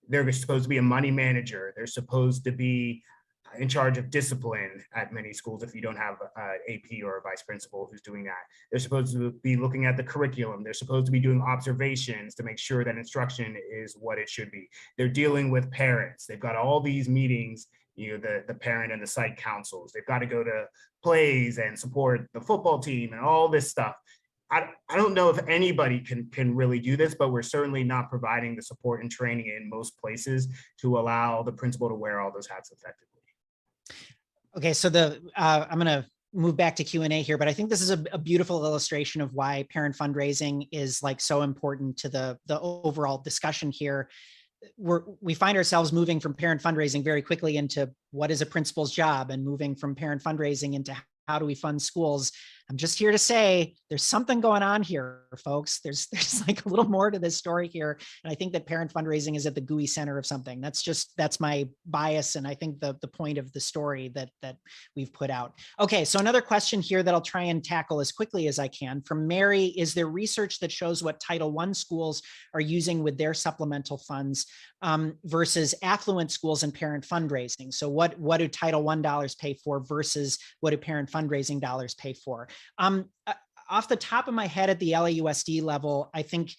They're supposed to be a money manager. They're supposed to be in charge of discipline at many schools if you don't have an AP or a vice principal who's doing that. They're supposed to be looking at the curriculum. They're supposed to be doing observations to make sure that instruction is what it should be. They're dealing with parents. They've got all these meetings, the parent and the site councils. They've got to go to plays and support the football team and all this stuff. I don't know if anybody can really do this, but we're certainly not providing the support and training in most places to allow the principal to wear all those hats effectively. Okay, so I'm going to move back to Q&A here, but I think this is a beautiful illustration of why parent fundraising is like so important to the overall discussion here. We find ourselves moving from parent fundraising very quickly into what is a principal's job, and moving from parent fundraising into how do we fund schools. I'm just here to say there's something going on here, folks. There's like a little more to this story here. And I think that parent fundraising is at the gooey center of something. That's my bias. And I think the point of the story that we've put out. Okay, so another question here that I'll try and tackle as quickly as I can from Mary: is there research that shows what Title I schools are using with their supplemental funds versus affluent schools and parent fundraising? So what do Title I dollars pay for versus what do parent fundraising dollars pay for? Off the top of my head at the LAUSD level, I think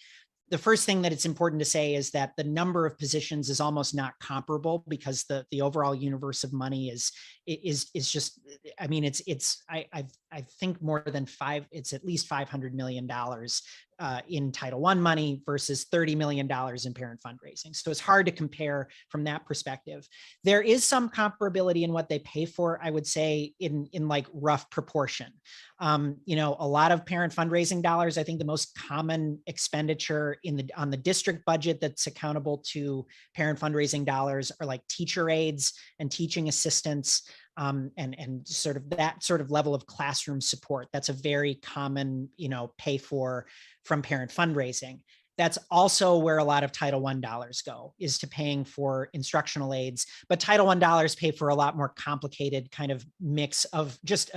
the first thing that it's important to say is that the number of positions is almost not comparable, because the overall universe of money is just, I mean, I think more than it's at least $500 million in Title I money versus $30 million in parent fundraising. So it's hard to compare from that perspective. There is some comparability in what they pay for, I would say, in like rough proportion. A lot of parent fundraising dollars, I think the most common expenditure on the district budget that's accountable to parent fundraising dollars are like teacher aides and teaching assistants. And sort of that sort of level of classroom support. That's a very common, pay for from parent fundraising. That's also where a lot of Title I dollars go, is to paying for instructional aides. But Title I dollars pay for a lot more complicated kind of mix of just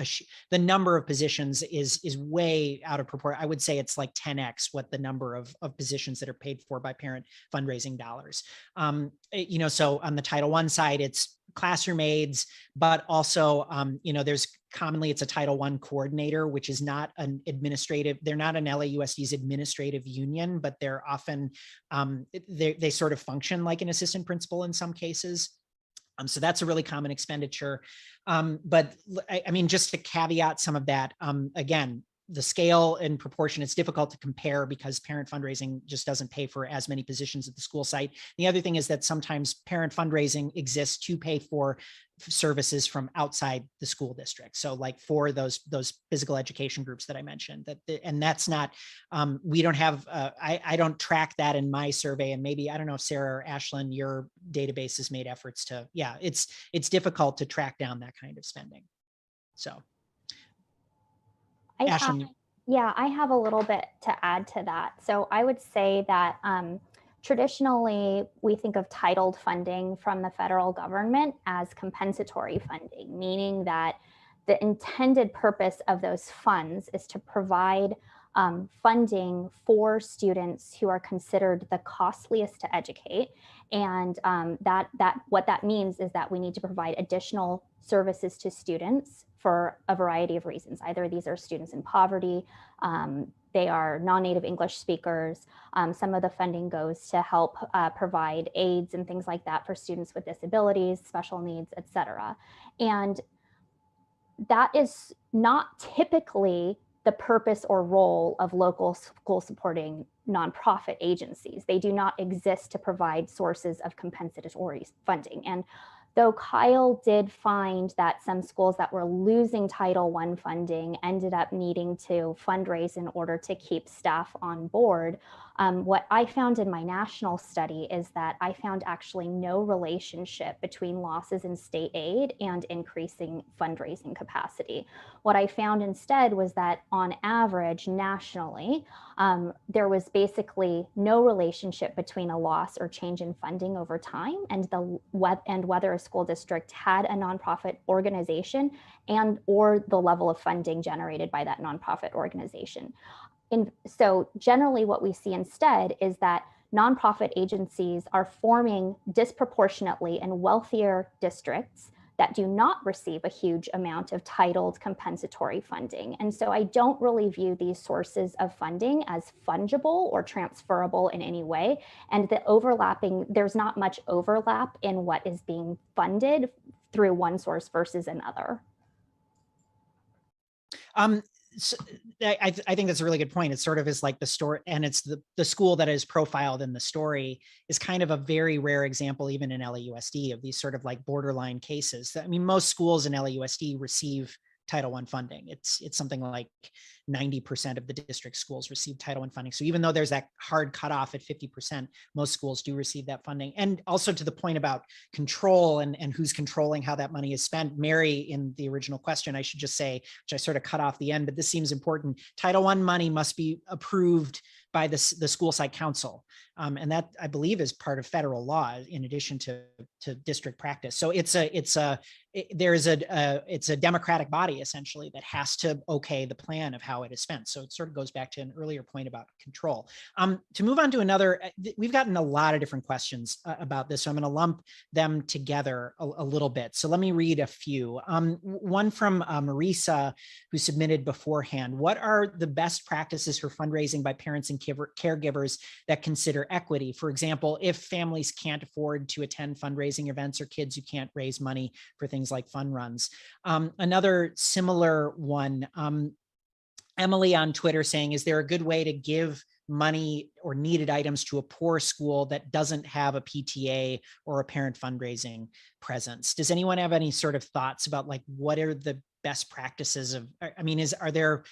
the number of positions is way out of proportion. I would say it's like 10x what the number of positions that are paid for by parent fundraising dollars. So on the Title I side, it's classroom aides, but also, there's commonly it's a Title I coordinator, which is not an administrative, they're not an LAUSD's administrative union, but they're often, they sort of function like an assistant principal in some cases. So that's a really common expenditure. But I mean, just to caveat some of that, again, the scale and proportion, it's difficult to compare because parent fundraising just doesn't pay for as many positions at the school site. The other thing is that sometimes parent fundraising exists to pay for services from outside the school district. So like for those physical education groups that I mentioned, and that's not, we don't have, I don't track that in my survey. And maybe, I don't know if Sarah or Ashlyn, your database has made efforts to, it's difficult to track down that kind of spending. So. I have a little bit to add to that. So I would say that traditionally we think of titled funding from the federal government as compensatory funding, meaning that the intended purpose of those funds is to provide funding for students who are considered the costliest to educate. And what that means is that we need to provide additional services to students for a variety of reasons. Either these are students in poverty, they are non-native English speakers. Some of the funding goes to help provide aids and things like that for students with disabilities, special needs, et cetera. And that is not typically the purpose or role of local school supporting nonprofit agencies. They do not exist to provide sources of compensatory funding. And though Kyle did find that some schools that were losing Title I funding ended up needing to fundraise in order to keep staff on board. What I found in my national study is that I found actually no relationship between losses in state aid and increasing fundraising capacity. What I found instead was that on average, nationally, there was basically no relationship between a loss or change in funding over time and whether a school district had a nonprofit organization and or the level of funding generated by that nonprofit organization. So generally what we see instead is that nonprofit agencies are forming disproportionately in wealthier districts that do not receive a huge amount of titled compensatory funding. And so I don't really view these sources of funding as fungible or transferable in any way. And there's not much overlap in what is being funded through one source versus another. So I think that's a really good point. It sort of is like the story, and it's the school that is profiled in the story is kind of a very rare example, even in LAUSD, of these sort of like borderline cases. I mean, most schools in LAUSD receive Title I funding. It's something like 90% of the district schools receive Title I funding. So even though there's that hard cutoff at 50%, most schools do receive that funding. And also to the point about control and who's controlling how that money is spent, Mary, in the original question, I should just say, which I sort of cut off the end, but this seems important. Title I money must be approved by the school site council. And that, I believe, is part of federal law in addition to district practice. So it's a democratic body essentially that has to okay the plan of how it is spent. So it sort of goes back to an earlier point about control. To move on to another, we've gotten a lot of different questions about this, so I'm going to lump them together a little bit. So let me read a few. One from Marisa, who submitted beforehand. What are the best practices for fundraising by parents and caregivers that consider equity? For example, if families can't afford to attend fundraising events or kids who can't raise money for things like fun runs. Another similar one, Emily on Twitter saying, is there a good way to give money or needed items to a poor school that doesn't have a PTA or a parent fundraising presence? Does anyone have any sort of thoughts about like, what are the best practices of, I mean, is there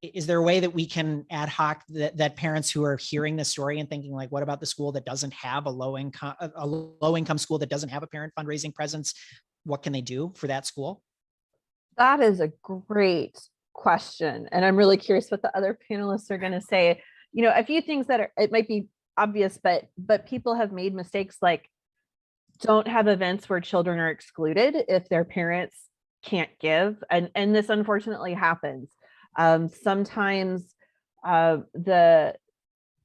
a way that we can ad hoc that parents who are hearing this story and thinking like, what about the school that doesn't have a low income school that doesn't have a parent fundraising presence? What can they do for that school? That is a great question. And I'm really curious what the other panelists are going to say. You know, a few things that it might be obvious, but people have made mistakes, like don't have events where children are excluded if their parents can't give. And this unfortunately happens. Sometimes the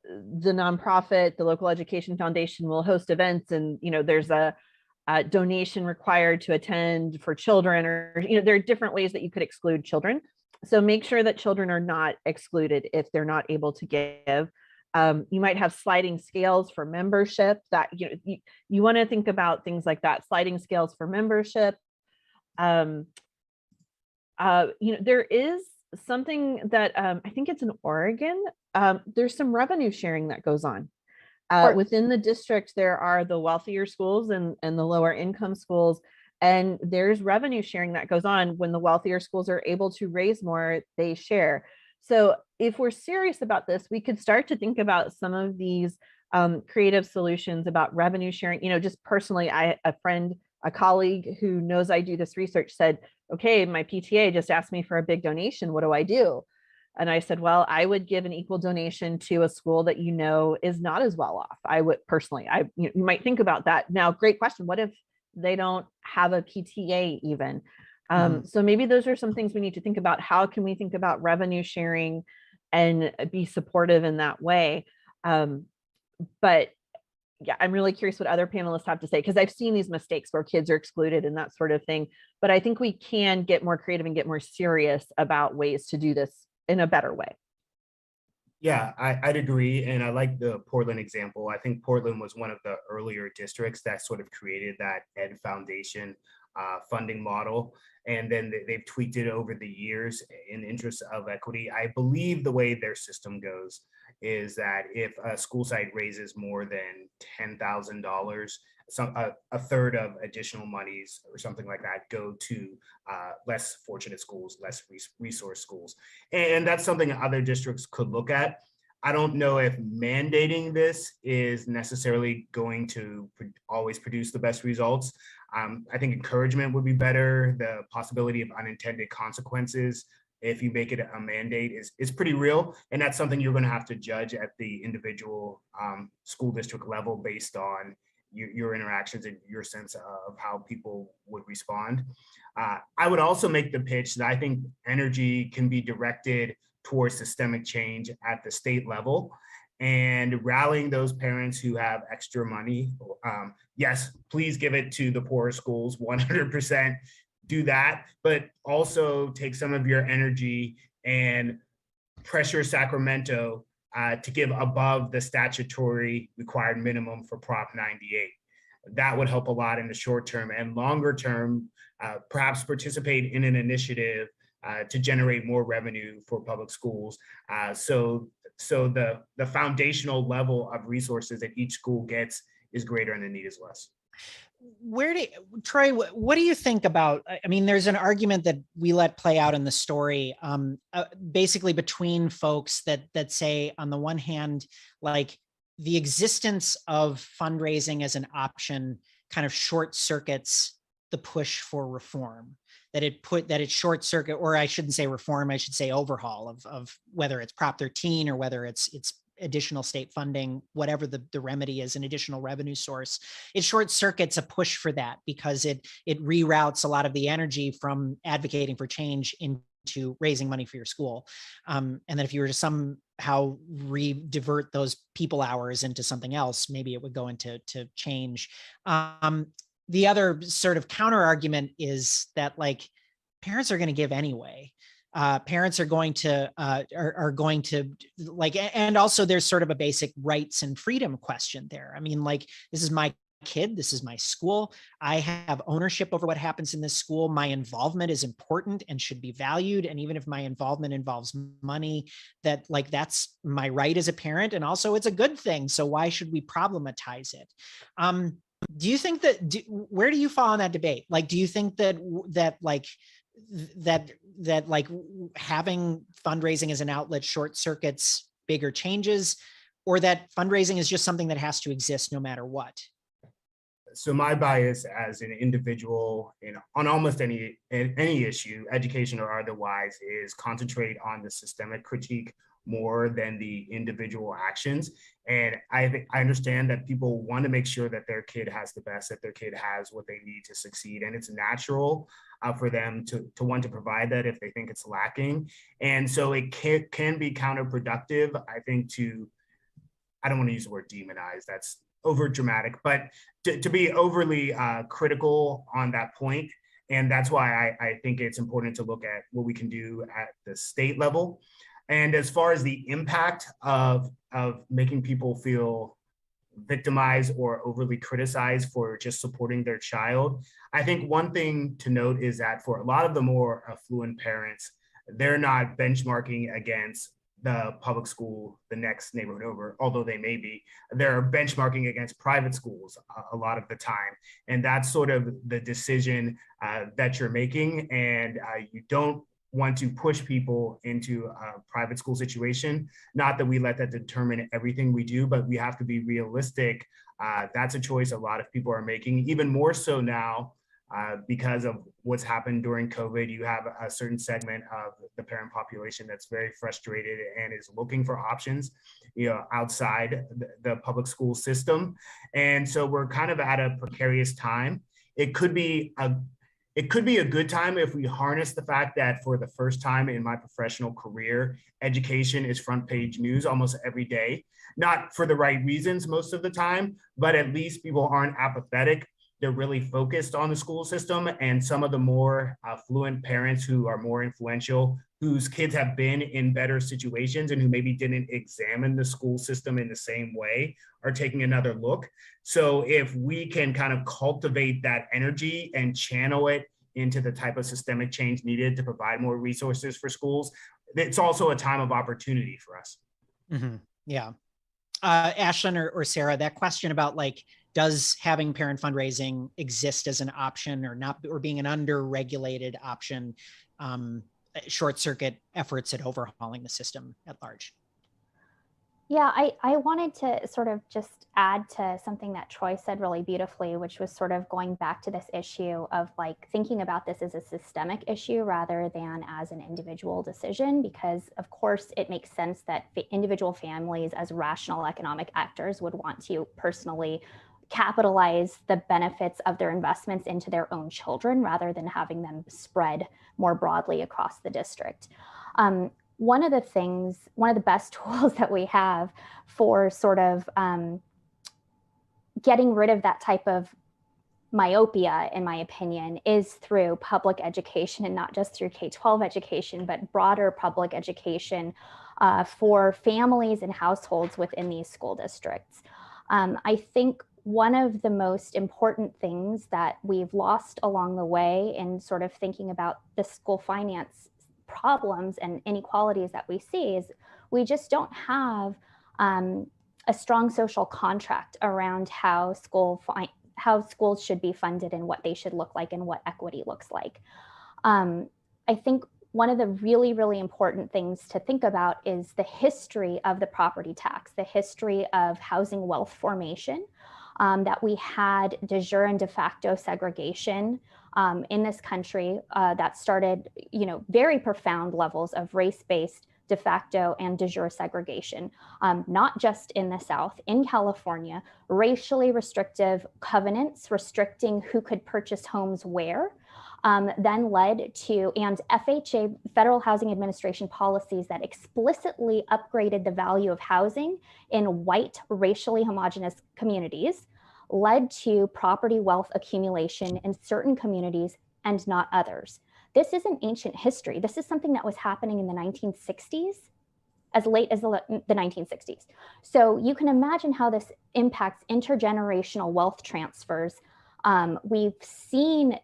nonprofit, the local education foundation will host events, and you know there's a donation required to attend for children, or you know there are different ways that you could exclude children. So make sure that children are not excluded if they're not able to give. You might have sliding scales for membership. That you want to think about things like that. Sliding scales for membership. There is something that I think it's in Oregon. There's some revenue sharing that goes on. Within the district, there are the wealthier schools and the lower income schools, and there's revenue sharing that goes on. When the wealthier schools are able to raise more, they share. So if we're serious about this, we could start to think about some of these creative solutions about revenue sharing. You know, just personally, a colleague who knows I do this research said, okay, my PTA just asked me for a big donation. What do I do? And I said, well, I would give an equal donation to a school that you know is not as well off. I would personally, you might think about that. Now, great question. What if they don't have a PTA even? So maybe those are some things we need to think about. How can we think about revenue sharing and be supportive in that way? But yeah, I'm really curious what other panelists have to say, because I've seen these mistakes where kids are excluded and that sort of thing. But I think we can get more creative and get more serious about ways to do this in a better way. Yeah, I'd agree. And I like the Portland example. I think Portland was one of the earlier districts that sort of created that Ed Foundation funding model. And then they've tweaked it over the years in interest of equity. I believe the way their system goes is that if a school site raises more than $10,000, a third of additional monies or something like that go to less fortunate schools, less resource schools. And that's something other districts could look at. I don't know if mandating this is necessarily going to always produce the best results. I think encouragement would be better. The possibility of unintended consequences if you make it a mandate is pretty real. And that's something you're going to have to judge at the individual school district level based on your interactions and your sense of how people would respond. I would also make the pitch that I think energy can be directed towards systemic change at the state level and rallying those parents who have extra money. Yes, please give it to the poorer schools, 100% do that, but also take some of your energy and pressure Sacramento to give above the statutory required minimum for Prop 98. That would help a lot in the short term, and longer term, perhaps participate in an initiative to generate more revenue for public schools. So the foundational level of resources that each school gets is greater and the need is less. Troy, what do you think about, I mean, there's an argument that we let play out in the story, basically between folks that say, on the one hand, like the existence of fundraising as an option kind of short circuits the push for reform, that it short circuit, or I shouldn't say reform, I should say overhaul of whether it's Prop 13 or whether it's additional state funding, whatever the remedy is, an additional revenue source. It short circuits a push for that because it reroutes a lot of the energy from advocating for change into raising money for your school. And then if you were to somehow divert those people hours into something else, maybe it would go into change. The other sort of counter argument is that like parents are going to give anyway. Parents are going to like, and also there's sort of a basic rights and freedom question there. I mean, like, this is my kid, this is my school. I have ownership over what happens in this school. My involvement is important and should be valued. And even if my involvement involves money, that's my right as a parent. And also it's a good thing. So why should we problematize it? Do you think where do you fall on that debate? Like, do you think that having fundraising as an outlet short circuits bigger changes, or that fundraising is just something that has to exist no matter what? So my bias as an individual on almost any issue, education or otherwise, is concentrate on the systemic critique more than the individual actions. And I understand that people want to make sure that their kid has the best, that their kid has what they need to succeed. And it's natural for them to want to provide that if they think it's lacking. And so it can be counterproductive, I think, I don't want to use the word demonize, that's over dramatic, but to be overly critical on that point. And that's why I think it's important to look at what we can do at the state level. And as far as the impact of making people feel victimized or overly criticized for just supporting their child, I think one thing to note is that for a lot of the more affluent parents, they're not benchmarking against the public school, the next neighborhood over, although they may be. They're benchmarking against private schools a lot of the time. And that's sort of the decision that you're making. And you don't want to push people into a private school situation. Not that we let that determine everything we do, but we have to be realistic. That's a choice a lot of people are making, even more so now because of what's happened during COVID. You have a certain segment of the parent population that's very frustrated and is looking for options, outside the public school system. And so we're kind of at a precarious time. It could be a good time if we harness the fact that for the first time in my professional career, education is front page news almost every day. Not for the right reasons most of the time, but at least people aren't apathetic. They're really focused on the school system, and some of the more affluent parents who are more influential, whose kids have been in better situations and who maybe didn't examine the school system in the same way, are taking another look. So if we can kind of cultivate that energy and channel it into the type of systemic change needed to provide more resources for schools, it's also a time of opportunity for us. Mm-hmm. Yeah. Ashlyn or Sarah, that question about like, does having parent fundraising exist as an option or not, or being an under-regulated option, short circuit efforts at overhauling the system at large? Yeah, I wanted to sort of just add to something that Troy said really beautifully, which was sort of going back to this issue of like thinking about this as a systemic issue rather than as an individual decision, because of course it makes sense that individual families as rational economic actors would want to personally capitalize the benefits of their investments into their own children rather than having them spread more broadly across the district. One of the best tools that we have for sort of getting rid of that type of myopia, in my opinion, is through public education, and not just through K-12 education, but broader public education for families and households within these school districts. I think one of the most important things that we've lost along the way in sort of thinking about the school finance problems and inequalities that we see is we just don't have a strong social contract around how schools should be funded and what they should look like and what equity looks like. I think one of the really, really important things to think about is the history of the property tax, the history of housing wealth formation, that we had de jure and de facto segregation in this country that started, very profound levels of race-based de facto and de jure segregation, not just in the South, in California, racially restrictive covenants restricting who could purchase homes where, then led to, and FHA, Federal Housing Administration policies that explicitly upgraded the value of housing in white, racially homogenous communities, led to property wealth accumulation in certain communities and not others. This isn't ancient history. This is something that was happening in the 1960s, as late as the 1960s. So you can imagine how this impacts intergenerational wealth transfers. We've seen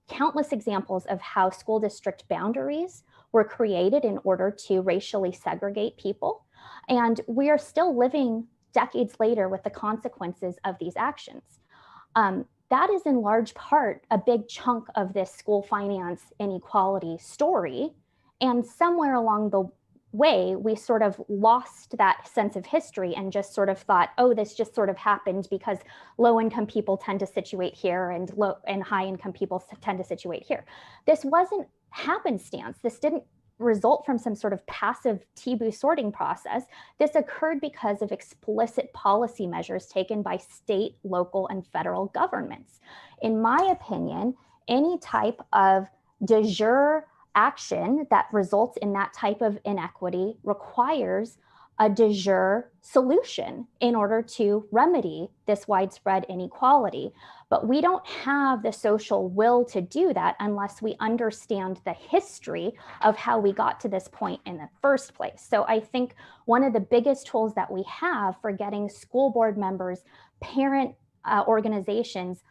countless examples of how school district boundaries were created in order to racially segregate people. And we are still living decades later with the consequences of these actions. That is in large part a big chunk of this school finance inequality story. And somewhere along the way, we sort of lost that sense of history and just sort of thought, oh, this just sort of happened because low-income people tend to situate here and high-income people tend to situate here. This wasn't happenstance. This didn't result from some sort of passive T-boo sorting process. This occurred because of explicit policy measures taken by state, local, and federal governments. In my opinion, any type of de jure action that results in that type of inequity requires a de jure solution in order to remedy this widespread inequality. But we don't have the social will to do that unless we understand the history of how we got to this point in the first place. So I think one of the biggest tools that we have for getting school board members, parent organizations,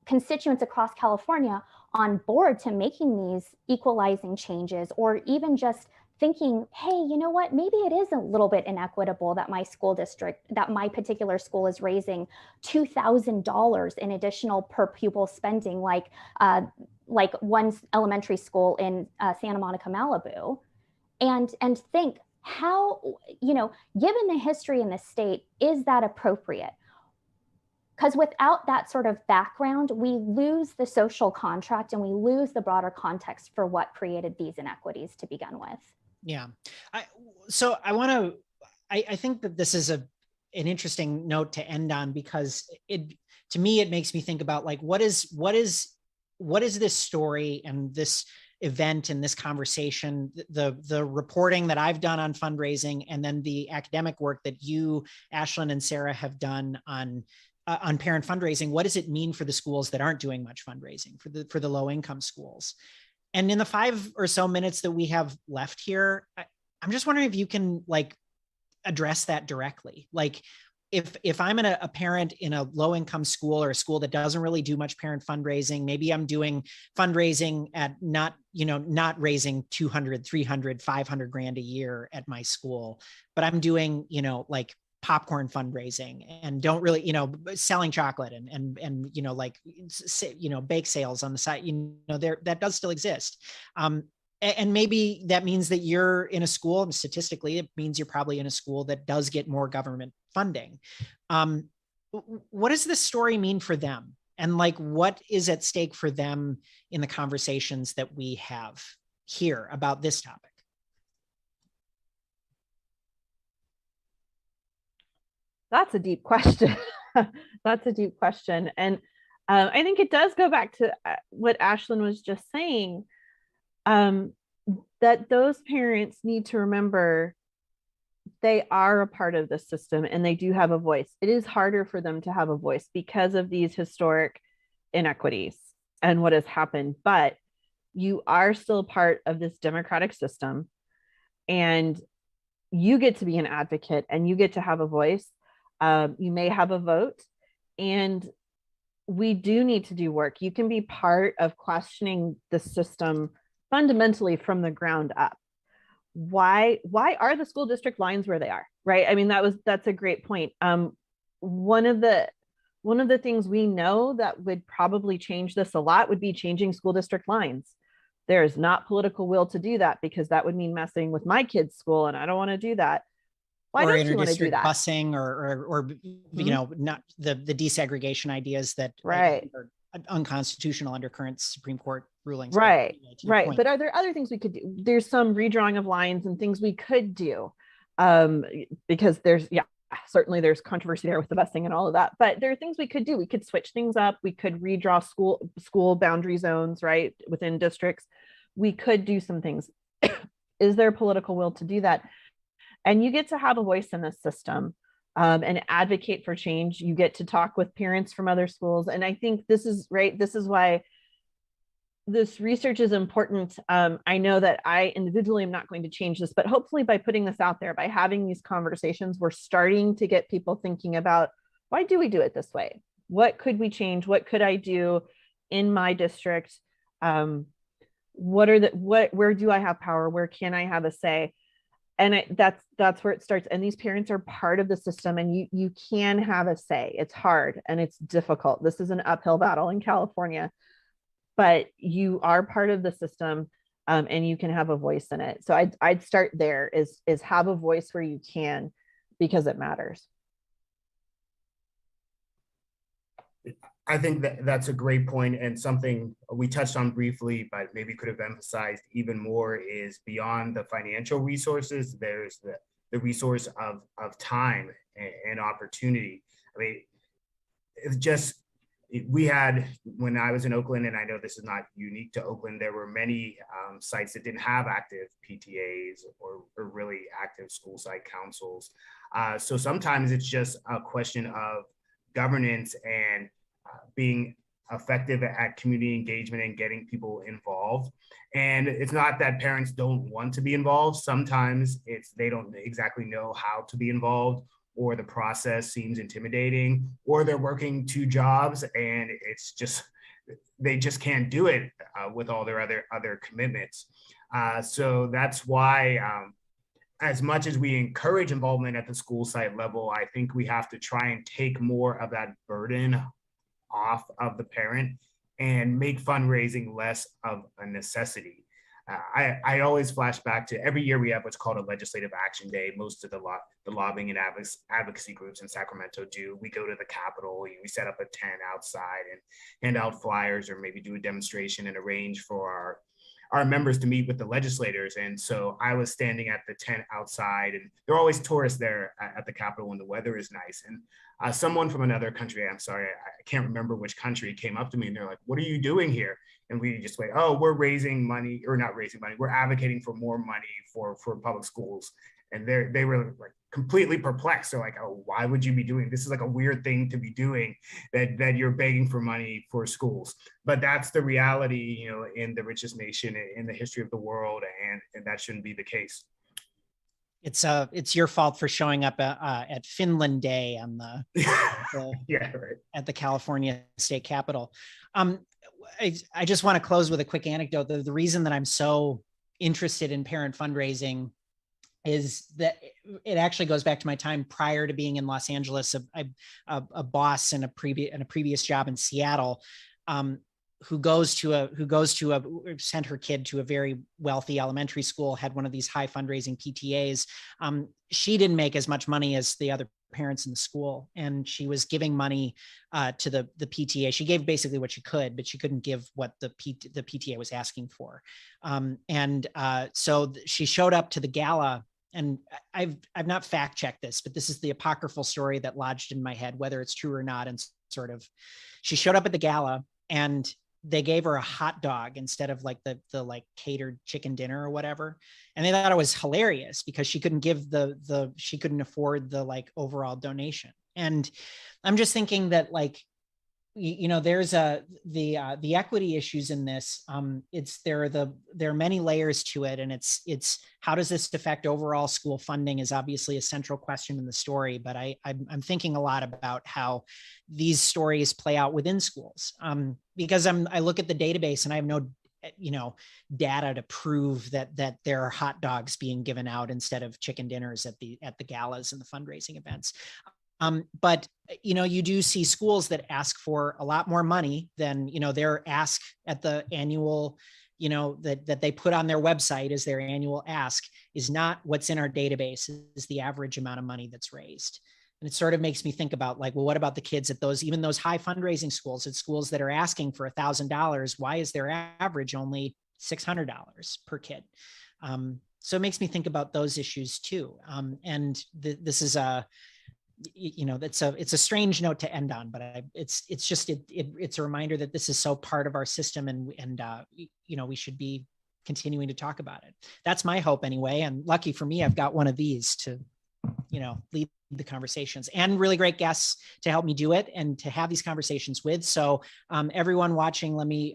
constituents across California on board to making these equalizing changes, or even just thinking, hey, you know what, maybe it is a little bit inequitable that my school district, that my particular school is raising $2,000 in additional per pupil spending, like one elementary school in Santa Monica, Malibu, and think how, given the history in the state, is that appropriate? Because without that sort of background, we lose the social contract and we lose the broader context for what created these inequities to begin with. Yeah. I think that this is an interesting note to end on, because to me, it makes me think about like, what is this story and this event and this conversation, the reporting that I've done on fundraising, and then the academic work that you, Ashlyn and Sarah, have done on parent fundraising. What does it mean for the schools that aren't doing much fundraising, for the low income schools? And in the 5 or so minutes that we have left here, I'm just wondering if you can like address that directly. Like, if I'm a parent in a low income school or a school that doesn't really do much parent fundraising, maybe I'm doing fundraising at not raising 200, 300, 500 grand a year at my school, but I'm doing, like popcorn fundraising and don't really, selling chocolate and bake sales on the side, that does still exist. And maybe that means that you're in a school, and statistically, it means you're probably in a school that does get more government funding. What does this story mean for them? And like, what is at stake for them in the conversations that we have here about this topic? That's a deep question. That's a deep question. And I think it does go back to what Ashlyn was just saying. That those parents need to remember they are a part of the system and they do have a voice. It is harder for them to have a voice because of these historic inequities and what has happened, but you are still part of this democratic system and you get to be an advocate and you get to have a voice. You may have a vote, and we do need to do work. You can be part of questioning the system fundamentally from the ground up. Why are the school district lines where they are, right? I mean, that's a great point. One of the things we know that would probably change this a lot would be changing school district lines. There's not political will to do that because that would mean messing with my kid's school, and I don't want to do that. Why don't you want to do that? Busing or not the desegregation ideas that right are unconstitutional under current Supreme Court rulings. Right. But are there other things we could do? There's some redrawing of lines and things we could do, because certainly there's controversy there with the busing and all of that. But there are things we could do. We could switch things up. We could redraw school boundary zones, right, within districts. We could do some things. Is there political will to do that? And you get to have a voice in this system and advocate for change. You get to talk with parents from other schools. And I think this is why this research is important. I know that I individually am not going to change this, but hopefully by putting this out there, by having these conversations, we're starting to get people thinking about, why do we do it this way? What could we change? What could I do in my district? Where do I have power? Where can I have a say? And that's where it starts. And these parents are part of the system, and you can have a say. It's hard and it's difficult. This is an uphill battle in California, but you are part of the system, and you can have a voice in it. So I'd start there, is have a voice where you can, because it matters. I think that's a great point, and something we touched on briefly, but maybe could have emphasized even more, is beyond the financial resources, there's the resource of time and opportunity. I mean, it's just, we had, when I was in Oakland, and I know this is not unique to Oakland, there were many sites that didn't have active PTAs or really active school site councils. So sometimes it's just a question of governance and being effective at community engagement and getting people involved. And it's not that parents don't want to be involved. Sometimes it's they don't exactly know how to be involved, or the process seems intimidating, or they're working 2 jobs and it's just, they just can't do it with all their other commitments. So that's why, as much as we encourage involvement at the school site level, I think we have to try and take more of that burden off of the parent and make fundraising less of a necessity. I always flash back to every year we have what's called a legislative action day. Most of the lobbying and advocacy groups in Sacramento do. We go to the Capitol, we set up a tent outside and hand out flyers, or maybe do a demonstration and arrange for our members to meet with the legislators. And so I was standing at the tent outside, and there are always tourists there at the Capitol when the weather is nice. And someone from another country, I'm sorry, I can't remember which country, came up to me and they're like, "What are you doing here?" And we just went, "Oh, we're raising money," or not raising money, we're advocating for more money for public schools. And they were like completely perplexed. They're like, "Oh, why would you be doing this? Is like a weird thing to be doing, that you're begging for money for schools." But that's the reality, in the richest nation in the history of the world, and that shouldn't be the case. It's your fault for showing up at Finland Day on the Yeah, right. at the California State Capitol. I just want to close with a quick anecdote. The reason that I'm so interested in parent fundraising is that it actually goes back to my time prior to being in Los Angeles, a boss in a previous job in Seattle, who sent her kid to a very wealthy elementary school, had one of these high fundraising PTAs. She didn't make as much money as the other parents in the school, and she was giving money to the PTA. She gave basically what she could, but she couldn't give what the PTA was asking for. So she showed up to the gala, and I've not fact checked this, but this is the apocryphal story that lodged in my head, whether it's true or not. And sort of, she showed up at the gala, and they gave her a hot dog instead of like the like catered chicken dinner or whatever. And they thought it was hilarious because she couldn't give she couldn't afford the like overall donation. And I'm just thinking that, like, there's the equity issues in this. There are many layers to it, and it's how does this affect overall school funding is obviously a central question in the story. But I'm thinking a lot about how these stories play out within schools, because I look at the database and I have no data to prove that there are hot dogs being given out instead of chicken dinners at the galas and the fundraising events. But you do see schools that ask for a lot more money than their ask at the annual, that they put on their website as their annual ask is not what's in our database, is the average amount of money that's raised. And it sort of makes me think about, like, well, what about the kids at even those high fundraising schools, at schools that are asking for $1,000? Why is their average only $600 per kid? So it makes me think about those issues too. And this is it's a strange note to end on, but it's a reminder that this is so part of our system, and we should be continuing to talk about it. That's my hope anyway. And lucky for me, I've got one of these to, lead the conversations, and really great guests to help me do it and to have these conversations with. So everyone watching, let me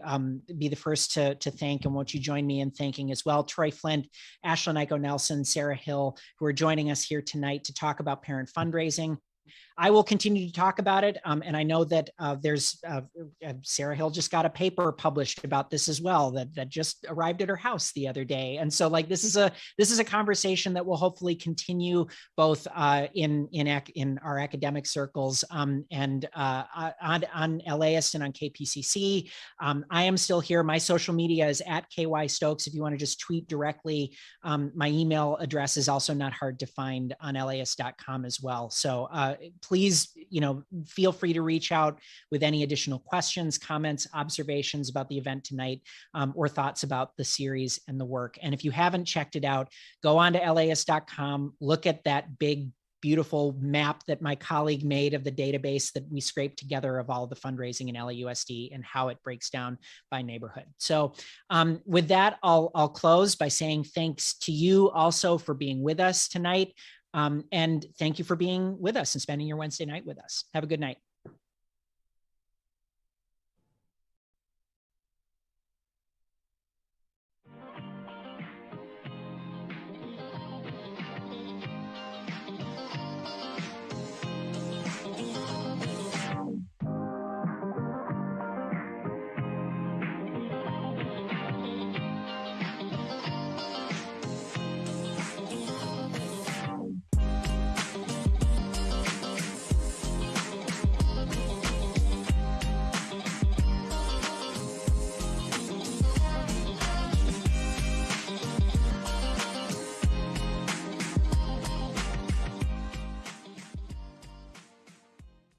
be the first to thank, and won't you join me in thanking as well, Troy Flint, Ashlyn Iko Nelson, Sarah Hill, who are joining us here tonight to talk about parent fundraising. I will continue to talk about it. And I know that there's Sarah Hill just got a paper published about this as well, that just arrived at her house the other day. And so, like, this is a conversation that will hopefully continue both in our academic circles and on LAist and on KPCC. I am still here. My social media is at KY Stokes. If you want to just tweet directly, my email address is also not hard to find on LAist.com as well. So please, feel free to reach out with any additional questions, comments, observations about the event tonight, or thoughts about the series and the work. And if you haven't checked it out, go on to LAist.com, look at that big, beautiful map that my colleague made of the database that we scraped together of all the fundraising in LAUSD and how it breaks down by neighborhood. So with that, I'll close by saying thanks to you also for being with us tonight. And thank you for being with us and spending your Wednesday night with us. Have a good night.